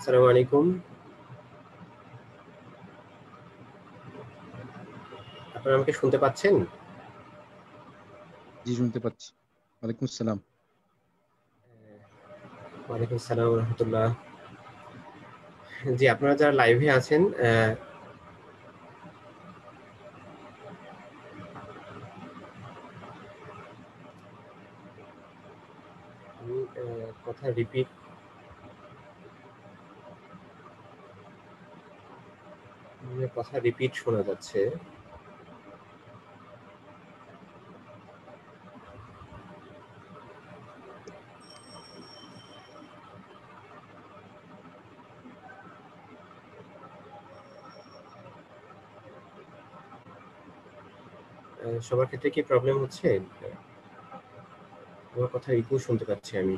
আসসালামু আলাইকুম। আপনারা আমাকে শুনতে পাচ্ছেন? জি, শুনতে পাচ্ছি। ওয়ালাইকুম আসসালাম। ওয়ালাইকুম আসসালাম ওয়া রাহমাতুল্লাহ। জি, আপনারা যারা লাইভে আছেন আমি কথা রিপিট শোনা যাচ্ছে। সবার ক্ষেত্রে কি প্রবলেম হচ্ছে? আমার কথা ইকো শুনতে পাচ্ছি আমি।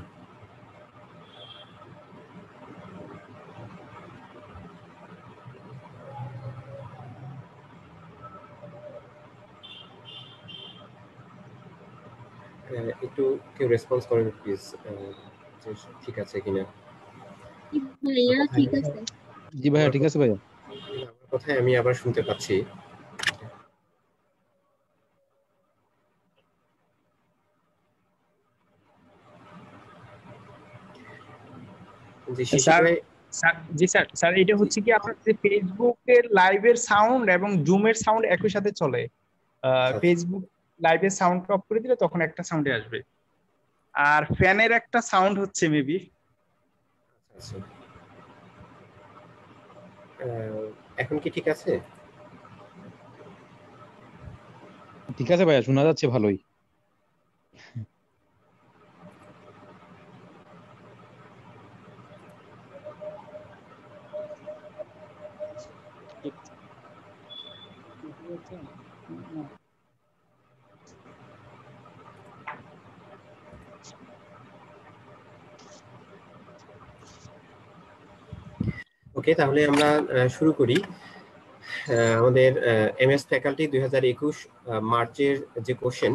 একটু কেউ রেসপন্স করেন প্লিজ, যে ঠিক আছে কিনা। ভাইয়া ঠিক আছে। জি ভাইয়া, ঠিক আছে ভাইয়া। আমার কথাই আমি আবার শুনতে পাচ্ছি। জি শিশির ভাই। জি স্যার, স্যার এটা হচ্ছে কি আপনার যে ফেসবুকের লাইভের সাউন্ড এবং জুমের সাউন্ড একই সাথে চলে। ফেসবুক লাইভের সাউন্ড অফ করে দিলে তখন একটা সাউন্ডে আসবে, আর ফ্যানের একটা সাউন্ড হচ্ছে মেবি। আচ্ছা, এখন কি ঠিক আছে? ঠিক আছে ভাইয়া, শোনা যাচ্ছে ভালোই। ওকে, তাহলে আমরা শুরু করি। আমাদের এমএস ফ্যাকাল্টি 2021 মার্চের যে কোশ্চেন,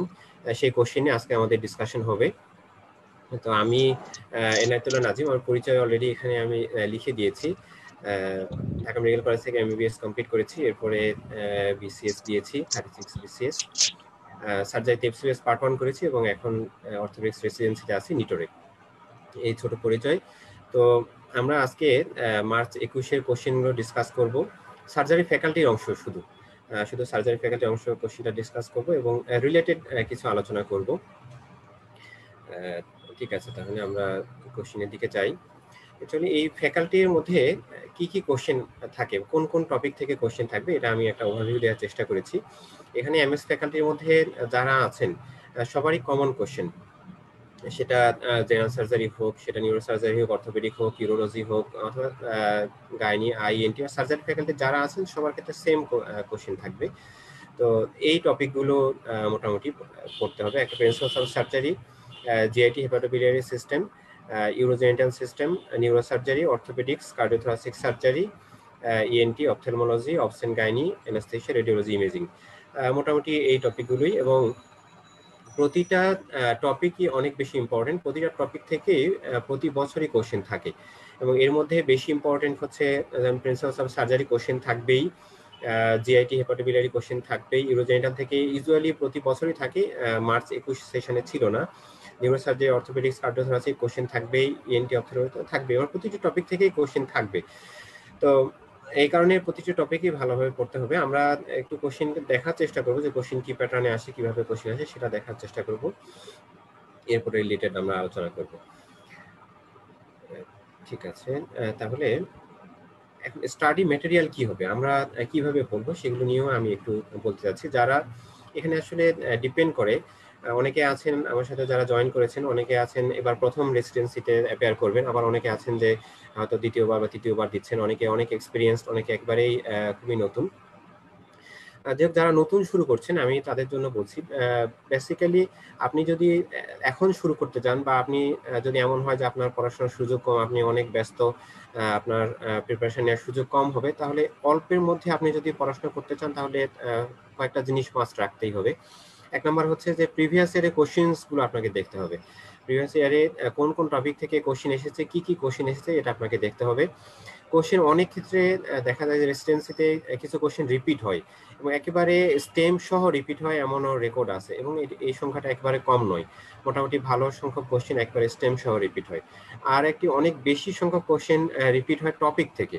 সেই কোশ্চেনে আজকে আমাদের ডিসকাশন হবে। তো আমি এনায়েতুল্লাহ নাজিম, আমার পরিচয় অলরেডি এখানে আমি লিখে দিয়েছি। ঢাকা মেডিকেল কলেজ থেকে এমবিবিএস কমপ্লিট করেছি, এরপরে বিসিএস দিয়েছি, 36 বিসিএস। সার্জারিতে এফসিএস পার্ট 1 করেছি এবং এখন অর্থোপেডিক্স রেসিডেন্সিতে আছি নিটোরে। এই ছোট পরিচয়। তো আমরা আজকে মার্চ 21-এর কোশ্চেনগুলো ডিসকাস করব। সার্জারি ফ্যাকাল্টির অংশ শুধু সার্জারি ফ্যাকাল্টির অংশ কোশ্চেনটা ডিসকাস করব এবং রিলেটেড কিছু আলোচনা করব। ঠিক আছে, তাহলে আমরা কোশ্চেনের দিকে যাই। অ্যাকচুয়ালি এই ফ্যাকাল্টির মধ্যে কি কি কোশ্চেন থাকে, কোন কোন টপিক থেকে কোশ্চেন থাকবে, এটা আমি একটা ওভারভিউ দেওয়ার চেষ্টা করেছি। এখানে এমএস ফ্যাকাল্টির মধ্যে যারা আছেন সবারই কমন কোশ্চেন, সেটা জেনারেল সার্জারি হোক, সেটা নিউরো সার্জারি হোক, অর্থোপেডিক হোক, ইউরোলজি হোক, অথবা গাইনি, আইএনটি বা সার্জারি ফ্যাকাল্টি যারা আছেন সবার ক্ষেত্রে সেম কোশ্চেন থাকবে। তো এই টপিকগুলো মোটামুটি পড়তে হবে। একটা principal surgery, GIT hepatobiliary system, urogenital system, neuro surgery, orthopaedics, cardiothoracic surgery, ENT, ophthalmology, obs and gynae, anaesthesia, radiology, imaging, মোটামুটি এই টপিকগুলোই। এবং প্রতিটা টপিকই অনেক বেশি ইম্পর্টেন্ট। প্রতিটা টপিক থেকে প্রতি বছরই কোশ্চেন থাকে এবং এর মধ্যে বেশি ইম্পর্টেন্ট হচ্ছে প্রিন্সিপালস অফ সার্জারি কোশ্চেন থাকবেই, জিআইটি হেপাটোবিলিয়ারি কোশ্চেন থাকবেই, ইউরোজেনিটাল থেকে ইউজুয়ালি প্রতি বছরই থাকে, মার্চ 21 সেশনে ছিল না। Neuro surgery, orthopaedics, cardiothoracic question থাকবেই, ইএনটি, অপথেলমোলজি থাকবে, এবং প্রতিটি টপিক থেকেই কোশ্চেন থাকবে। তো এই কারণে প্রতিটি টপিকই ভালোভাবে পড়তে হবে। আমরা একটু কোশ্চেন দেখার চেষ্টা করবো যে কোশ্চেন কি প্যাটার্নে আসে, কিভাবে কোশ্চেন আসে সেটা দেখার চেষ্টা করব, এরপরে রিলেটেড আমরা আলোচনা করব। ঠিক আছে, তাহলে এখন স্টাডি ম্যাটেরিয়াল কি হবে, আমরা কিভাবে পড়বো সেগুলো নিয়েও আমি একটু বলতে চাচ্ছি। যারা এখানে আসলে ডিপেন্ড করে, অনেকে আছেন আমার সাথে যারা জয়েন করেছেন, অনেকে আছেন এবার প্রথম রেসিডেন্সিতে অ্যাপিয়ার করবেন, আবার অনেকে আছেন যে হয়তো দ্বিতীয়বার বা তৃতীয়বার দিচ্ছেন, অনেকে অনেক এক্সপিরিয়েন্সড, অনেকে একবারেই খুবই নতুন। যারা নতুন শুরু করছেন আমি তাদের জন্য বলছি, বেসিক্যালি আপনি যদি এখন শুরু করতে চান বা আপনি যদি এমন হয় যে আপনার পড়াশোনার সুযোগ কম, আপনি অনেক ব্যস্ত, আপনার প্রিপারেশন নেওয়ার সুযোগ কম হবে, তাহলে অল্পের মধ্যে আপনি যদি পড়াশোনা করতে চান তাহলে কয়েকটা জিনিস মাস্ট রাখতেই হবে। এক নম্বর হচ্ছে যে প্রিভিয়াস ইয়ারের কোশ্চেন্স গুলো আপনাকে দেখতে হবে। প্রিভিয়াস ইয়ারে কোন কোন টপিক থেকে কোশ্চেন এসেছে, কি কি কোশ্চেন এসেছে, এটা আপনাকে দেখতে হবে। কোশ্চেন অনেক ক্ষেত্রে দেখা যায় যে রেসিডেন্সিতে কিছু কোশ্চেন রিপিট হয় এবং একেবারে স্টেম সহ রিপিট হয় এমনও রেকর্ড আছে, এবং এই সংখ্যাটা একেবারে কম নয়। মোটামুটি ভালো সংখ্যক কোশ্চেন একবারে স্টেম সহ রিপিট হয়। আর একটি অনেক বেশি সংখ্যক কোশ্চেন রিপিট হয় টপিক থেকে,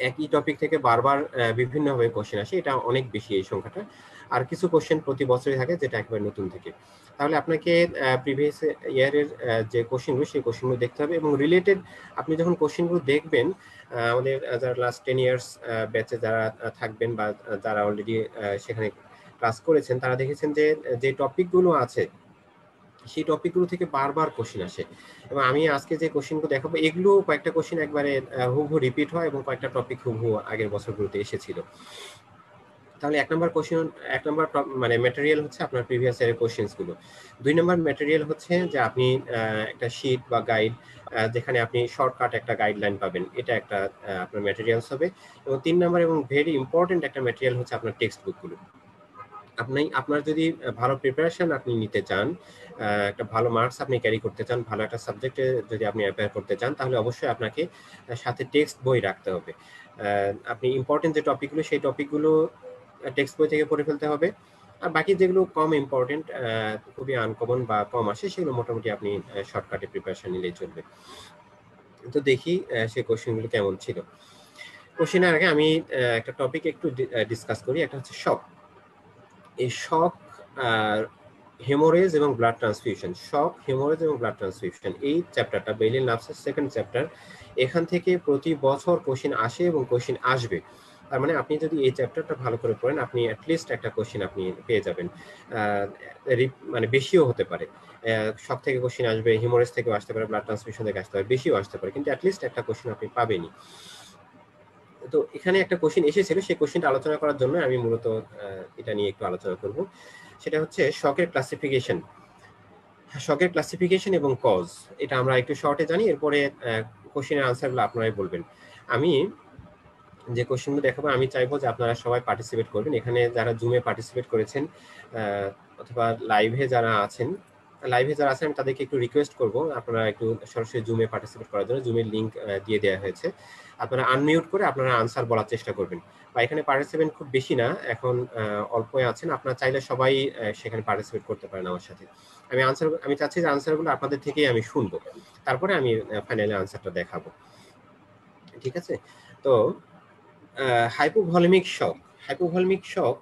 একই টপিক থেকে বারবার বিভিন্নভাবে কোশ্চেন আসে, এটা অনেক বেশি এই সংখ্যাটা। আর কিছু কোশ্চেন প্রতি বছরই থাকে যেটা একেবারে নতুন থেকে। তাহলে আপনাকে প্রিভিয়াস ইয়ারের যে কোশ্চেনগুলো সেই কোশ্চেনগুলো দেখতে হবে, এবং রিলেটেড আপনি যখন কোশ্চেনগুলো দেখবেন, আমাদের যারা লাস্ট 10 ইয়ার্স ব্যাচে যারা থাকবেন বা যারা অলরেডি সেখানে ক্লাস করেছেন, তারা দেখেছেন যে যে টপিকগুলো আছে সেই টপিকগুলো থেকে বারবার কোশ্চেন আসে। এবং আমি আজকে যে কোশ্চেনগুলো দেখাবো এগুলো কয়েকটা কোশ্চেন একবারে হুবহু রিপিট হয় এবং কয়েকটা টপিক হুবহু আগের বছরগুলোতে এসেছিল। তাহলে এক নম্বর মানে ম্যাটেরিয়াল হচ্ছে আপনার প্রিভিয়াস ইয়ারের কোশ্চেন্স গুলো। 2 নম্বর ম্যাটেরিয়াল হচ্ছে যে আপনি একটা শীট বা গাইড, যেখানে আপনি শর্টকাট একটা গাইডলাইন পাবেন, এটা একটা আপনার ম্যাটেরিয়ালস হবে। এবং 3 নম্বর এবং ভেরি ইম্পর্টেন্ট একটা ম্যাটেরিয়াল হচ্ছে আপনার টেক্সট বুকগুলো। আপনার যদি ভালো প্রিপারেশন আপনি নিতে চান, একটা ভালো মার্কস আপনি ক্যারি করতে চান, ভালো একটা সাবজেক্টে যদি আপনি অ্যাপিয়ার করতে চান, তাহলে অবশ্যই আপনাকে সাথে টেক্সট বই রাখতে হবে। আপনি ইম্পর্টেন্ট যে টপিকগুলো সেই টপিকগুলো টেক্সট বই থেকে পড়ে ফেলতে হবে। আর বাকি যেগুলো কম ইম্পর্টেন্ট, খুবই আনকমন বা কম আসে, সেগুলো মোটামুটি আপনি শর্টকাটে প্রিপারেশন নিলেই চলবে। তো দেখি সেই কোশ্চেনগুলো কেমন ছিল। কোশ্চেনের আগে আমি একটা টপিক একটু ডিসকাস করি, একটা হচ্ছে শক। এই শক, হেমোরেজ এবং ব্লাড ট্রান্সফিউশন, শক, হেমোরেজ এবং ব্লাড ট্রান্সফিউশন, এই চ্যাপ্টারটা বেইলিন লাভসের সেকেন্ড চ্যাপ্টার। এখান থেকে প্রতি বছর কোশ্চেন আসে এবং কোশ্চেন আসবে। তার মানে আপনি যদি এই চ্যাপ্টারটা ভালো করে পড়েন, আপনি অ্যাটলিস্ট একটা কোশ্চেন আপনি পেয়ে যাবেন। মানে বেশিও হতে পারে, শক থেকে কোশ্চেন আসবে, হেমোরেজ থেকেও আসতে পারে, ব্লাড ট্রান্সফিউশন থেকে আসতে পারে, বেশিও আসতে পারে, কিন্তু অ্যাটলিস্ট একটা কোশ্চেন আপনি পাবেনই। তো এখানে একটা কোশ্চেন এসেছিল, সেই কোশ্চেনটা আলোচনা করার জন্য আমি মূলত এটা নিয়ে একটু আলোচনা করব। সেটা হচ্ছে শকের ক্লাসিফিকেশন, শকের ক্লাসিফিকেশন এবং কজ। এটা আমরা একটু শর্টে জানি, এরপরে কোশ্চেনের আনসারগুলো আপনারাই বলবেন। আমি যে কোশ্চেনগুলো দেখাবো আমি চাইবো যে আপনারা সবাই পার্টিসিপেট করবেন। এখানে যারা জুমে পার্টিসিপেট করেছেন অথবা লাইভে যারা আছেন আমি তাদেরকে একটু রিকোয়েস্ট করব আপনারা একটু সরাসরি জুমে পার্টিসিপেট করার জন্য। জুমের লিংক দিয়ে দেওয়া হয়েছে, আপনারা আনমিউট করে আপনারা আনসার বলার চেষ্টা করবেন। বা এখানে পার্টিসিপেন্ট খুব বেশি না, এখন অল্পই আছেন, আপনারা চাইলে সবাই সেখানে পার্টিসিপেট করতে পারেন আমার সাথে। আমি চাচ্ছি যে আনসারগুলো আপনাদের থেকেই আমি শুনবো, তারপরে আমি ফাইনালি আনসারটা দেখাবো, ঠিক আছে? তো হাইপোভলিমিক শক,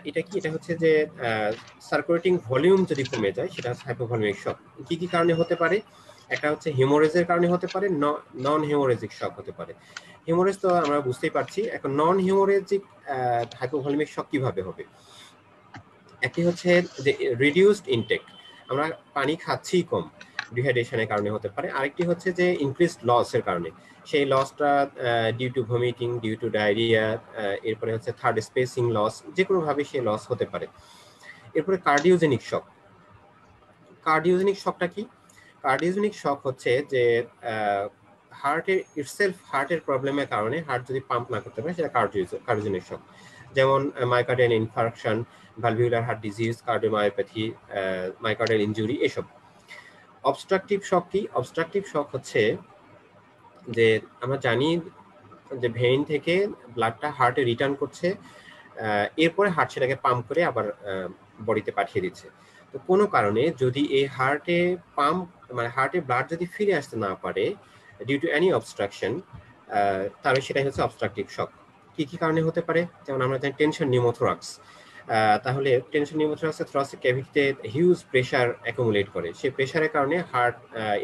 এটা কি? এটা হচ্ছে যে সার্কুলেটিং ভলিউম যদি কমে যায়, সেটা হচ্ছে হাইপোভলিমিক শক। কি কি কারণে হতে পারে? একটা হচ্ছে হেমোরেজের কারণে হতে পারে, নন হেমোরেজিক শক হতে পারে। হেমোরেজ তো আমরা বুঝতেই পারছি, এখন নন হেমোরেজিক হাইপোভলিমিক শক কিভাবে হবে? একটি হচ্ছে যে রিডিউসড ইনটেক, আমরা পানি খাচ্ছি কম, ডিহাইড্রেশনের কারণে হতে পারে। আরেকটি হচ্ছে যে ইনক্রিজড লসের কারণে, সেই লসটা due to vomiting, due to diarrhoea, এরপরে হচ্ছে থার্ড স্পেসিং লস, যে কোনো ভাবে সেই লস হতে পারে। এরপরে কার্ডিওজেনিক শক। কার্ডিওজেনিক শকটা কি? কার্ডিওজেনিক শক হচ্ছে যে হার্টের প্রবলেমের কারণে হার্ট যদি পাম্প না করতে পারে, সেটা কার্ডিওজেনিক শক। যেমন myocardial infarction, valvular heart disease, cardiomyopathy, myocardial injury, এসব। অবস্ট্রাকটিভ শক কি? অবস্ট্রাকটিভ শক হচ্ছে যে আমরা জানি যে ভেইন থেকে ব্লাডটা হার্টে রিটার্ন করছে, এরপরে হার্ট সেটাকে পাম্প করে আবার বডিতে পাঠিয়ে দিচ্ছে। তো কোনো কারণে যদি এই হার্টে ব্লাড যদি ফিরে আসতে না পারে ডিউ টু এনি অবস্ট্রাকশন, তাহলে সেটাই হচ্ছে অবস্ট্রাকটিভ শক। কি কি কারণে হতে পারে? যেমন আমরা জানি টেনশন নিউমোথোরাক্স, তাহলে টেনশন নিউমোথোরাক্সে থোরাসিক ক্যাভিটিতে হিউজ প্রেসার অ্যাকুমুলেট করে, সেই প্রেসারের কারণে হার্ট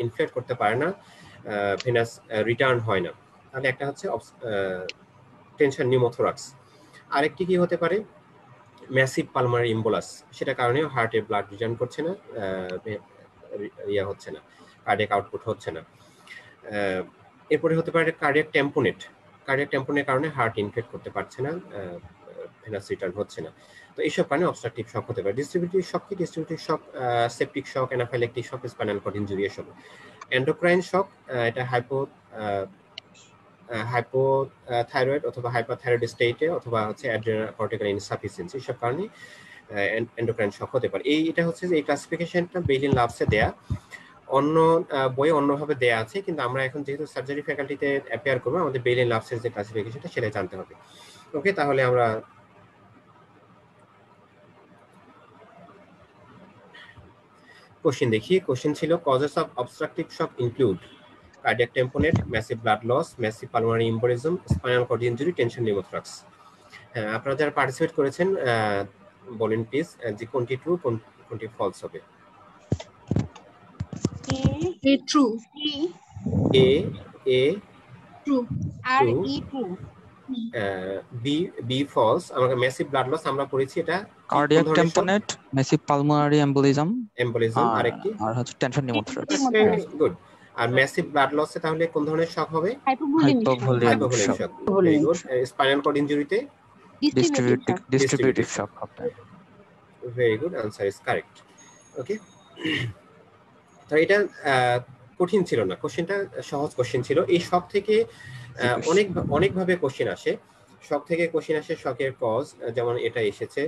ইনফ্লেট করতে পারে না, ভেনাস রিটার্ন হয় না, তাহলে একটা হচ্ছে টেনশন নিউমোথোরাক্স। আরেকটি কি হতে পারে? ম্যাসিভ পালমারি ইম্বোলাস, সেটা কারণেও হার্টে ব্লাড রিটার্ন করছে না, হচ্ছে না, কার্ডিয়াক আউটপুট হচ্ছে না। এরপরে হতে পারে কার্ডিয়াক ট্যাম্পোনের কারণে হার্ট ইনফ্লেট করতে পারছে না, ভেনাস রিটার্ন হচ্ছে না। তো এইসব কারণে অবস্ট্রাকটিভ শক হতে পারে। ডিস্ট্রিবিউটিভ শক কি? ডিস্ট্রিবিউটিভ শক সেপটিক শক, অ্যানাফাইলেকটিক শক, স্পাইনাল কর্ড ইনজুরি, এসব। এন্ডোক্রাইন শক, এটা হাইপোথাইরয়েড অথবা হাইপারথাইরয়েড স্টেটে, অথবা হচ্ছে অ্যাড্রিনাল কর্টিক্যাল ইনসাফিসিয়েন্সি, এসব কারণে এন্ডোক্রাইন শক হতে পারে। এটা হচ্ছে যে এই ক্লাসিফিকেশনটা বেইলিন লাভসে দেয়া, অন্য বইয়ে অন্যভাবে দেয়া আছে, কিন্তু আমরা এখন যেহেতু সার্জারি ফ্যাকাল্টিতে অ্যাপিয়ার করবো, আমাদের বেইলিন লাভসের যে ক্লাসিফিকেশনটা সেটা জানতে হবে। ওকে, তাহলে আমরা কোশ্চেন দেখি। কোশ্চেন ছিল causes of obstructive shock include cardiac tamponade, massive blood loss, massive pulmonary embolism, spinal cord injury, tension pneumothorax. হ্যাঁ, আপনারা যারা পার্টিসিপেট করেছেন বলেন প্লিজ যে কোনটি ট্রু কোনটি ফলস হবে। ট্রু। এ এ ট্রু আর true, E true, B false. আমাকে ম্যাসিভ ব্লাড লস আমরা পড়েছি, এটা cardiac tamponade, massive pulmonary embolism, embolism, আরেকটি আর হচ্ছে টেনশন নিউমোথ্রাক্স। গুড। আর ম্যাসিভ ব্লাড লসে তাহলে কোন ধরনের শক হবে? Hypovolaemic shock. Very good. Spinal cord ইনজুরিতে ডিস্ট্রিবিউটিভ শক হবে। Very good, answer is correct. Okay, তো এটা কঠিন ছিল না, কোশ্চেনটা সহজ কোশ্চেন ছিল। এই শক থেকে অনেকভাবে কোশ্চেন আসে। শক থেকে কোশ্চেন আসে শকের কজ, যেমন এটা এসেছে।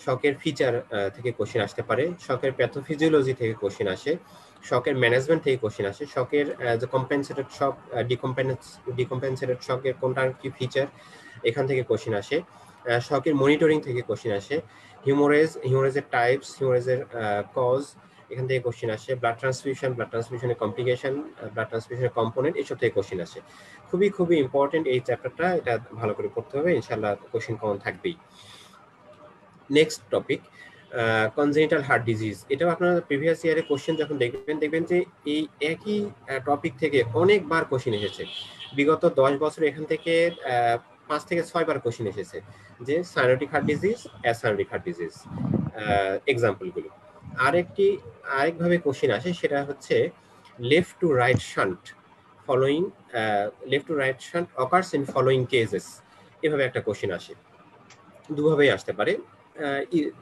শকের ফিচার থেকে কোশ্চেন আসতে পারে, শকের প্যাথোফিজিওলজি থেকে কোশ্চেন আসে, শকের ম্যানেজমেন্ট থেকে কোশ্চেন আসে, শকের যে কম্পেনসেটেড শক, ডিকম্পেনসেটেড শকের কোনটার কি ফিচার, এখান থেকে কোশ্চেন আসে। শকের মনিটরিং থেকে কোশ্চেন আসে, হিউমারেজের টাইপস, হিউমারেজের কজ, এখান থেকে কোশ্চেন আসে। ব্লাড ট্রান্সফিউশনের কমপ্লিকেশন, ব্লাড ট্রান্সফিউশনের কম্পোনেন্ট, এসব থেকে কোশ্চেন আসে। খুবই ইম্পর্টেন্ট এই চ্যাপ্টারটা, এটা ভালো করে পড়তে হবে, ইনশাআল্লাহ কোশ্চেন কমন থাকবেই। Next topic, congenital heart disease. এটাও আপনারা প্রিভিয়াস ইয়ারে কোশ্চেন যখন দেখবেন যে এই একই টপিক থেকে অনেকবার কোশ্চেন এসেছে। বিগত 10 বছর এখান থেকে 5 থেকে 6 বার কোশ্চেন এসেছে যে cyanotic heart disease, acyanotic heart disease এক্সাম্পলগুলো। আরেকভাবে কোশ্চেন আসে, সেটা হচ্ছে left to right shunt occurs in following cases, এভাবে একটা কোশ্চেন আসে। দুভাবেই আসতে পারে,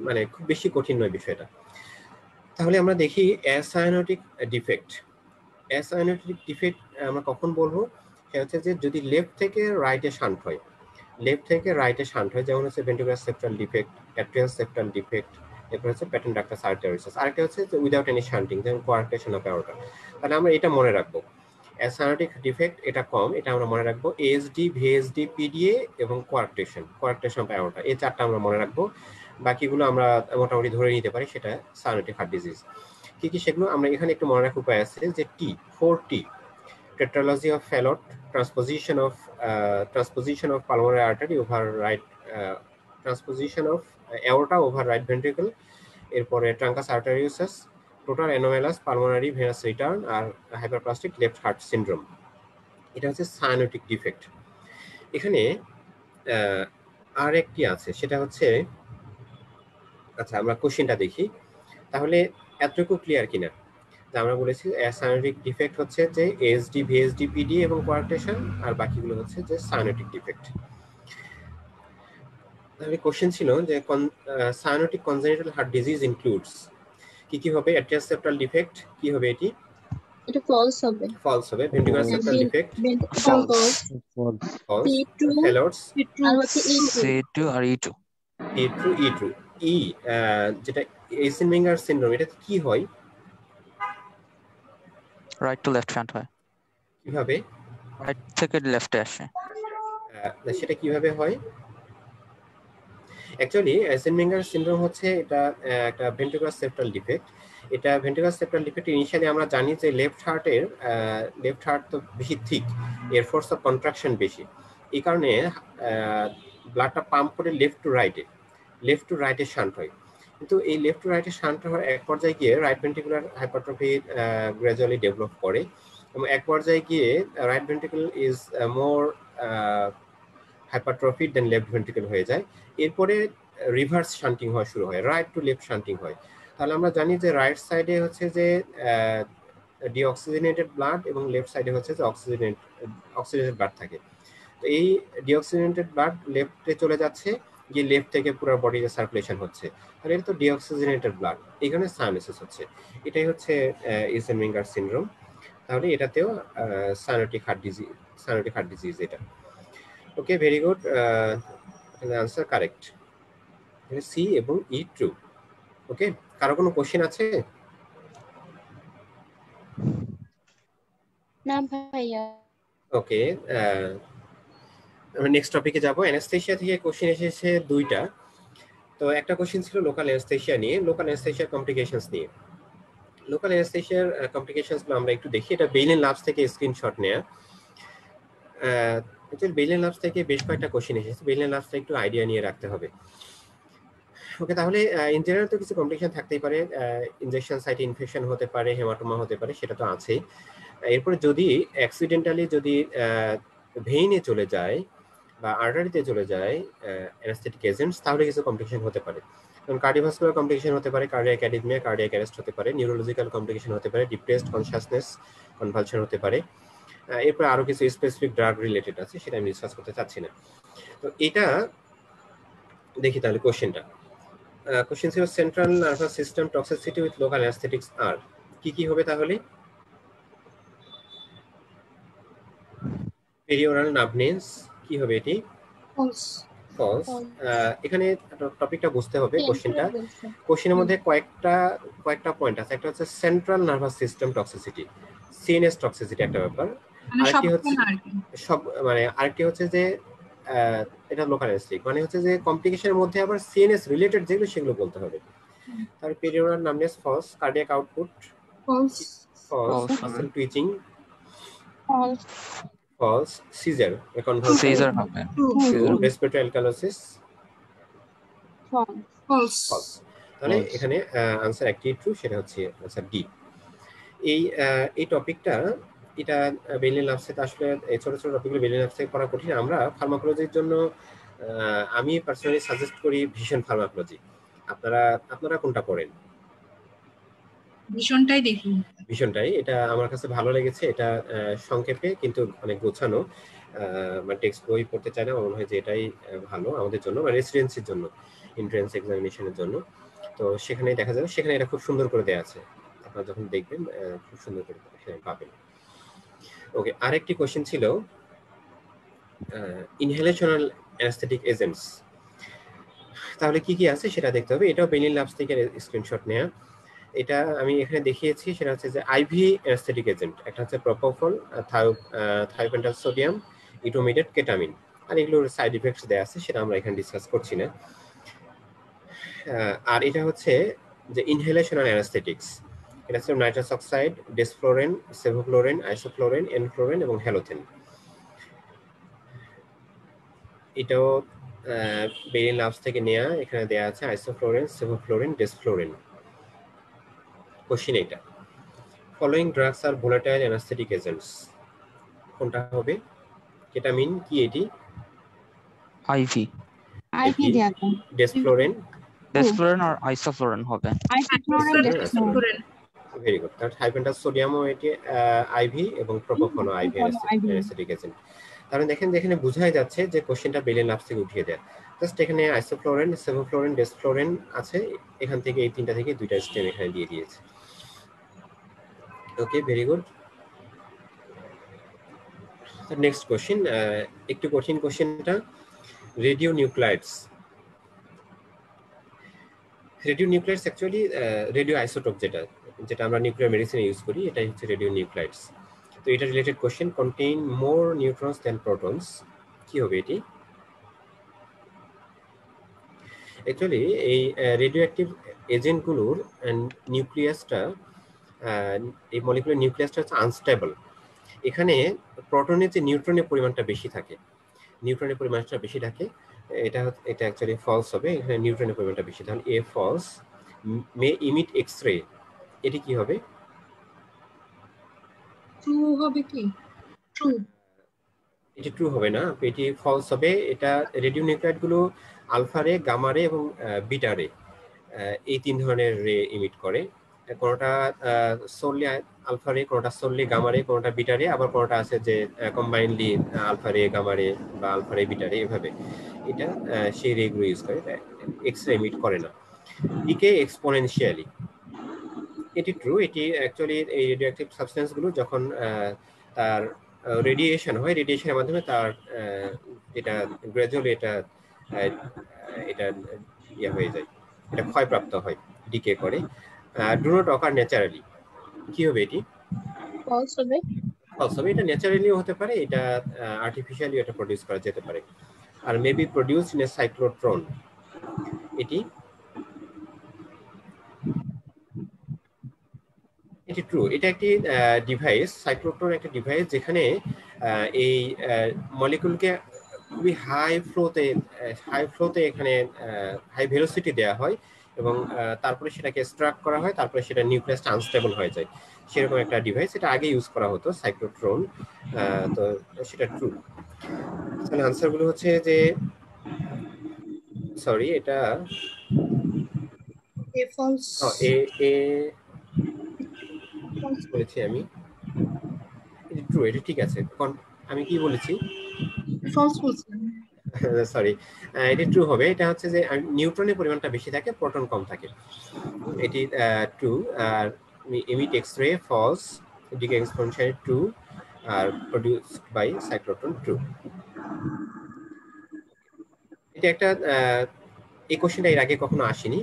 মানে খুব বেশি কঠিন নয় বিষয়টা। তাহলে আমরা দেখি অ্যাসাইনোটিক ডিফেক্ট। আমরা কখন বলবো? সেটা হচ্ছে যে যদি লেফট থেকে রাইটে শান্ট হয়, যেমন হচ্ছে ventricular septal defect, atrial septal defect, এরপর হচ্ছে প্যাটার্ন ডাক্টাস আর্টেরিওসিস, আরেকটা হচ্ছে উইদাউট এনি শান্টিং, যেমন কোয়ার্টেশন অফ অ্যাওর্টা। তাহলে আমরা এটা মনে রাখবো, অ্যাসাইনোটিক ডিফেক্ট এটা কম, এটা আমরা মনে রাখবো। এএসডি, ভিএসডি, পিডিএ এবং কোয়ার্টেশন অফ অ্যাওর্টা, এই চারটা আমরা মনে রাখবো। বাকিগুলো আমরা মোটামুটি ধরে নিতে পারি সেটা সাইনোটিক হার্ট ডিজিজ। কি সেগুলো আমরা এখানে একটু মনে রাখার উপায় আছে যে T, tetralogy of Fallot, transposition of pulmonary artery over right, transposition of aorta over right ventricle, এরপরে truncus arteriosus, total anomalous pulmonary venous return, আর হাইপারপ্লাস্টিক লেফট হার্ট সিনড্রোম। এটা হচ্ছে সাইনোটিক ডিফেক্ট। এখানে আর একটি আছে, সেটা হচ্ছে, আচ্ছা আমরা কোশ্চেনটা দেখি তাহলে এতটুকু ক্লিয়ার কিনা। আমরা বলেছি সাইনোটিক ডিফেক্ট হচ্ছে যে এএসডি, ভিএসডি, পিডি এবং কোয়ার্টেশন, আর বাকিগুলো হচ্ছে যে সাইনোটিক ডিফেক্ট। তাহলে কোশ্চেন ছিল যে cyanotic congenital heart disease includes কি হবে? অ্যাট্রিয়াল সেপ্টাল ডিফেক্ট, কি হবে এটি? এটা ফলস হবে। Ventricular septal defect false. Fallot's আর হচ্ছে C2 আর E2, যেটা এইজেনমেঙ্গার সিনড্রোম, এটা কি হয়? রাইট টু লেফট শান্ট হয়, কিভাবে? রাইট থেকে লেফটে আসে। সেটা কিভাবে হয়? অ্যাকচুয়ালি এইজেনমেঙ্গার সিনড্রোম হচ্ছে এটা একটা ভেন্ট্রিকুলার সেপ্টাল ডিফেক্ট। এটা ভেন্ট্রিকুলার সেপ্টাল ডিফেক্ট ইনিশিয়ালি আমরা জানি যে লেফট হার্ট তো বেশি থিক, এর ফোর্স অফ কন্ট্রাকশন বেশি, এই কারণে ব্লাডটা পাম্প করে লেফট টু রাইটে শান্ট হয়। কিন্তু এই লেফট টু রাইটে শান্ট হওয়ার এক পর্যায়ে গিয়ে right ventricular hypertrophy gradually develop করে, এবং এক পর্যায়ে গিয়ে right ventricle is more hypertrophied than left ventricle হয়ে যায়। এরপরে রিভার্স শান্টিং হওয়া শুরু হয়, রাইট টু লেফট শান্টিং হয়। তাহলে আমরা জানি যে রাইট সাইডে হচ্ছে যে ডিঅক্সিজেনেটেড ব্লাড এবং লেফট সাইডে হচ্ছে যে অক্সিজেনেটেড ব্লাড থাকে। তো এই ডিঅক্সিজেনেটেড ব্লাড লেফটে চলে যাচ্ছে, গিয়ে লেফট থেকে পুরো বডিতে সার্কুলেশন হচ্ছে, তাহলে এটা তো ডিঅক্সিজেনেটেড ব্লাড, এখানে সাইনোসিস হচ্ছে। এটাই হচ্ছে এইজেনমেঙ্গার সিনড্রোম। তাহলে এটাতেও সাইনোটিক হার্ট ডিজিজ এটা। Okay, very good, answer correct. C এবং ই ট্রু। ওকে, কারো কোনো কোশ্চেন আছে? না ভাইয়া। ওকে, আমরা নেক্সট টপিকে যাব। অ্যানাস্থেশিয়া থেকে কোশ্চেন এসেছে দুইটা। তো একটা কোশ্চেন ছিল লোকাল অ্যানাস্থেশিয়া নিয়ে, লোকাল অ্যানাস্থেশিয়ার কমপ্লিকেশনস নিয়ে। লোকাল অ্যানাস্থেশিয়ার কমপ্লিকেশনস গুলো আমরা একটু দেখি। এটা বেইলিন ল্যাবস থেকে স্ক্রিনশট নেয়া। অ্যাকচুয়ালি বেইলিন ল্যাবস থেকে বেশ কয়েকটা কোশ্চেন এসেছে। বেইলিন ল্যাবসটা একটু আইডিয়া নিয়ে রাখতে হবে। ওকে, তাহলে ইন জেনারেল তো কিছু কমপ্লিকেশন থাকতেই পারে। ইনজেকশন সাইটে ইনফেকশন হতে পারে, হেমাটোমা হতে পারে, সেটা তো আছেই। এরপরে যদি অ্যাক্সিডেন্টালি যদি ভেইনে চলে যায় বা আর্টারিতে চলে যায় অ্যানাস্থেটিক এজেন্টস, তাহলে কিছু কমপ্লিকেশন হতে পারে। কারণ কার্ডিওভাস্কুলার কমপ্লিকেশন হতে পারে, কার্ডিয়াক অ্যারিথমিয়া, কার্ডিয়াক অ্যারেস্ট হতে পারে, নিউরোলজিক্যাল কমপ্লিকেশন হতে পারে, ডিপ্রেসড কনশাসনেস, কনভালশন হতে পারে। এরপর আরো কিছু স্পেসিফিক ড্রাগ রিলেটেড আছে, সেটা আমি ডিসকাস করতে চাচ্ছি না। তো এটা দেখি তাহলে কোশ্চেনটা। কোশ্চেন ছিল central nervous system toxicity with local anaesthetics আর কি কি হবে তাহলে? পেরিওরাল নাভনেস কি হবে এটি? ফলস। ফলস। এখানে টপিকটা বুঝতে হবে। কোশ্চেনের মধ্যে কয়েকটা পয়েন্ট আছে। একটা হচ্ছে central nervous system toxicity, CNS toxicity একটা ব্যাপার। আরেকটি হচ্ছে সব মানে আরেকটি হচ্ছে যে এটা লোকাল অ্যানাস্থেটিক, মানে হচ্ছে যে কমপ্লিকেশনের মধ্যে আবার সিএনএস রিলেটেড যেগুলো সেগুলো বলতে হবে। তার perioral numbness false, cardiac output false. False, muscle twitching false. False, seizure convulsion seizure হবে। Respiratory alkalosis false. ফলস। তাহলে এখানে আনসার একটি ট্রু, সেটা হচ্ছে আনসার ডি। এই টপিকটা এটা বেইলিন ল্যাবসে আসলে এই ছোট ছোট টপিকগুলো বেইলিন ল্যাবসে করা কঠিন। আমরা ফার্মাকোলজির জন্য আমি পার্সোনালি সাজেস্ট করি ভিশন ফার্মাকোলজি। আপনারা কোনটা পড়েন? ভীষণটাই দেখুন। ভিশনটাই, এটা আমার কাছে ভালো লেগেছে। এটা সংক্ষেপে কিন্তু অনেক গোছানো। মানে টেক্সট বই পড়তে চাই না, মনে হয় যে এটাই ভালো আমাদের জন্য, মানে রেসিডেন্সির জন্য, এন্ট্রান্স এক্সামিনেশনের জন্য। তো সেখানে দেখা যাবে, সেখানে এটা খুব সুন্দর করে দেওয়া আছে। আপনারা যখন দেখবেন খুব সুন্দর করে সেখানে পাবেন। ওকে, আরেকটি কোশ্চেন ছিল ইনহেলেশনাল অ্যানাস্থেটিক এজেন্টস। তাহলে কি কি আছে সেটা দেখতে হবে। এটাও বেইলিন ল্যাবস থেকে স্ক্রিনশট নেওয়া। এটা আমি এখানে দেখিয়েছি, সেটা হচ্ছে যে আইভি অ্যানাস্থেটিক এজেন্ট। একটা হচ্ছে প্রোপোফল, থায়োপেন্টাল সোডিয়াম, ইটোমিডেট, কেটামিন। আর এগুলোর সাইড ইফেক্টস দেওয়া আছে, সেটা আমরা এখানে ডিসকাস করছি না। আর এটা হচ্ছে যে ইনহেলেশনাল অ্যানাস্থেটিক্স। এটা হচ্ছে নাইট্রাস অক্সাইড, ডেসফ্লোরেন, সেভোফ্লোরেন, আইসোফ্লোরেন, এনফ্লোরেন এবং হ্যালোথেন। এটাও বেইলিন ল্যাবস থেকে নেওয়া। এখানে দেওয়া আছে আইসোফ্লোরেন, সেভোফ্লোরেন, ডেসফ্লোরেন। কোশ্চেন এটা, ফলোইং ড্রাগস আর ভোলাটাইল অ্যানাস্থেটিক এজেন্টস, কোনটা হবে? কেটামিন কি এটি? আইভি। আইভি দেখো। ডেসফ্লোরেন, ডেসফ্লোরেন আর আইসোফ্লোরেন হবে। আইসোফ্লোরেন। Very good. তার হাইপেন্টাস সোডিয়ামও এটি আইভি এবং প্রোপোফলও আইভি অ্যানাস্থেটিক এজেন্ট। তাহলে দেখেন যেখানে বোঝাই যাচ্ছে যে কোশ্চেনটা বেইলিন ল্যাবস থেকে উঠিয়ে দেয়। জাস্ট এখানে আইসোফ্লোরেন, সেভোফ্লোরেন, ডেসফ্লোরেন আছে। এখান থেকে এই তিনটা থেকে দুইটা স্টেম এখানে দিয়ে দিয়েছে। Okay, very good. Next question, একটু কঠিন কোশ্চেনটা। Radionuclides. Radionuclides actually radioisotope, যেটা আমরা নিউক্লিয়ার মেডিসিনে ইউজ করি, এটাই হচ্ছে রেডিও নিউক্লাইডস। তো এটা রিলেটেড কোশ্চেন, কন্টেইন মোর নিউট্রনস দ্যান প্রোটনস, কি হবে এটি? অ্যাকচুয়ালি এই রেডিও অ্যাক্টিভ এজেন্টগুলোর নিউক্লিয়াসটা, এই মলিকুলার নিউক্লিয়াসটা হচ্ছে আনস্টেবল। এখানে প্রোটনের যে নিউট্রনের পরিমাণটা বেশি থাকে, নিউট্রনের পরিমাণটা বেশি থাকে। এটা অ্যাকচুয়ালি ফলস হবে, এখানে নিউট্রনের পরিমাণটা বেশি। তাহলে A false. May emit X-ray, এটি কি হবে? ট্রু হবে কি? ট্রু। এটি ট্রু হবে না, এটি ফলস হবে। এটা রেডিও নিউক্লাইড গুলো আলফা রে, গামা রে এবং বিটা রে, এই তিন ধরনের রে ইমিট করে। কোনটা সোললি আলফা রে, কোনটা সোললি গামা রে, কোনটা বিটা রে, আবার কোনটা আছে যে কম্বাইনলি আলফা রে, গামা রে বা আলফা রে, বিটা রে, এভাবে এটা সেই রে গুলো ইউজ করে। এক্স রে ইমিট করে না। ডিকে এক্সপোনেনশিয়ালি, এটি ট্রু। এটি অ্যাকচুয়ালি এই রেডিওঅ্যাক্টিভ সাবস্টেন্স গুলো যখন তার রেডিয়েশন হয়, রেডিয়েশনের মাধ্যমে তার এটা গ্র্যাজুয়ালি এটা ইয়ে হয়ে যায়, এটা ক্ষয়প্রাপ্ত হয়, ডিকে করে। ডু নট অকার ন্যাচারালি, কি হবে এটি? ফলস হবে। ফলস হবে। এটা ন্যাচারালিও হতে পারে, এটা আর্টিফিশিয়ালি এটা প্রডিউস করা যেতে পারে। আর maybe produce in a cyclotron, এটি এটি ট্রু। এটা একটি ডিভাইস, সাইক্লোট্রন একটা ডিভাইস যেখানে এই মলিকুলকে খুবই হাই ফ্লোতে এখানে হাই ভেলোসিটি দেওয়া হয় এবং তারপরে সেটাকে স্ট্রাক করা হয়, তারপরে সেটা নিউক্লিয়াসটা আনস্টেবল হয়ে যায়, সেরকম একটা ডিভাইস। এটা আগে ইউজ করা হতো সাইক্লোট্রন, তো সেটা ট্রু। তাহলে আনসার গুলো হচ্ছে যে, সরি এটা এ ফলস। এ এ বলেছি আমি, এটা ট্রু, এটা ঠিক আছে। আমি কি বলেছি? ফলস বলছি। সরি, এটা ট্রু হবে। এটা হচ্ছে যে নিউট্রনের পরিমাণটা বেশি থাকে, প্রোটন কম থাকে, এটি ট্রু। আর emit X-ray false, decay exponential true, আর produced by cyclotron true। এটা একটা এই কোশ্চেনটা এর আগে কখনো আসেনি।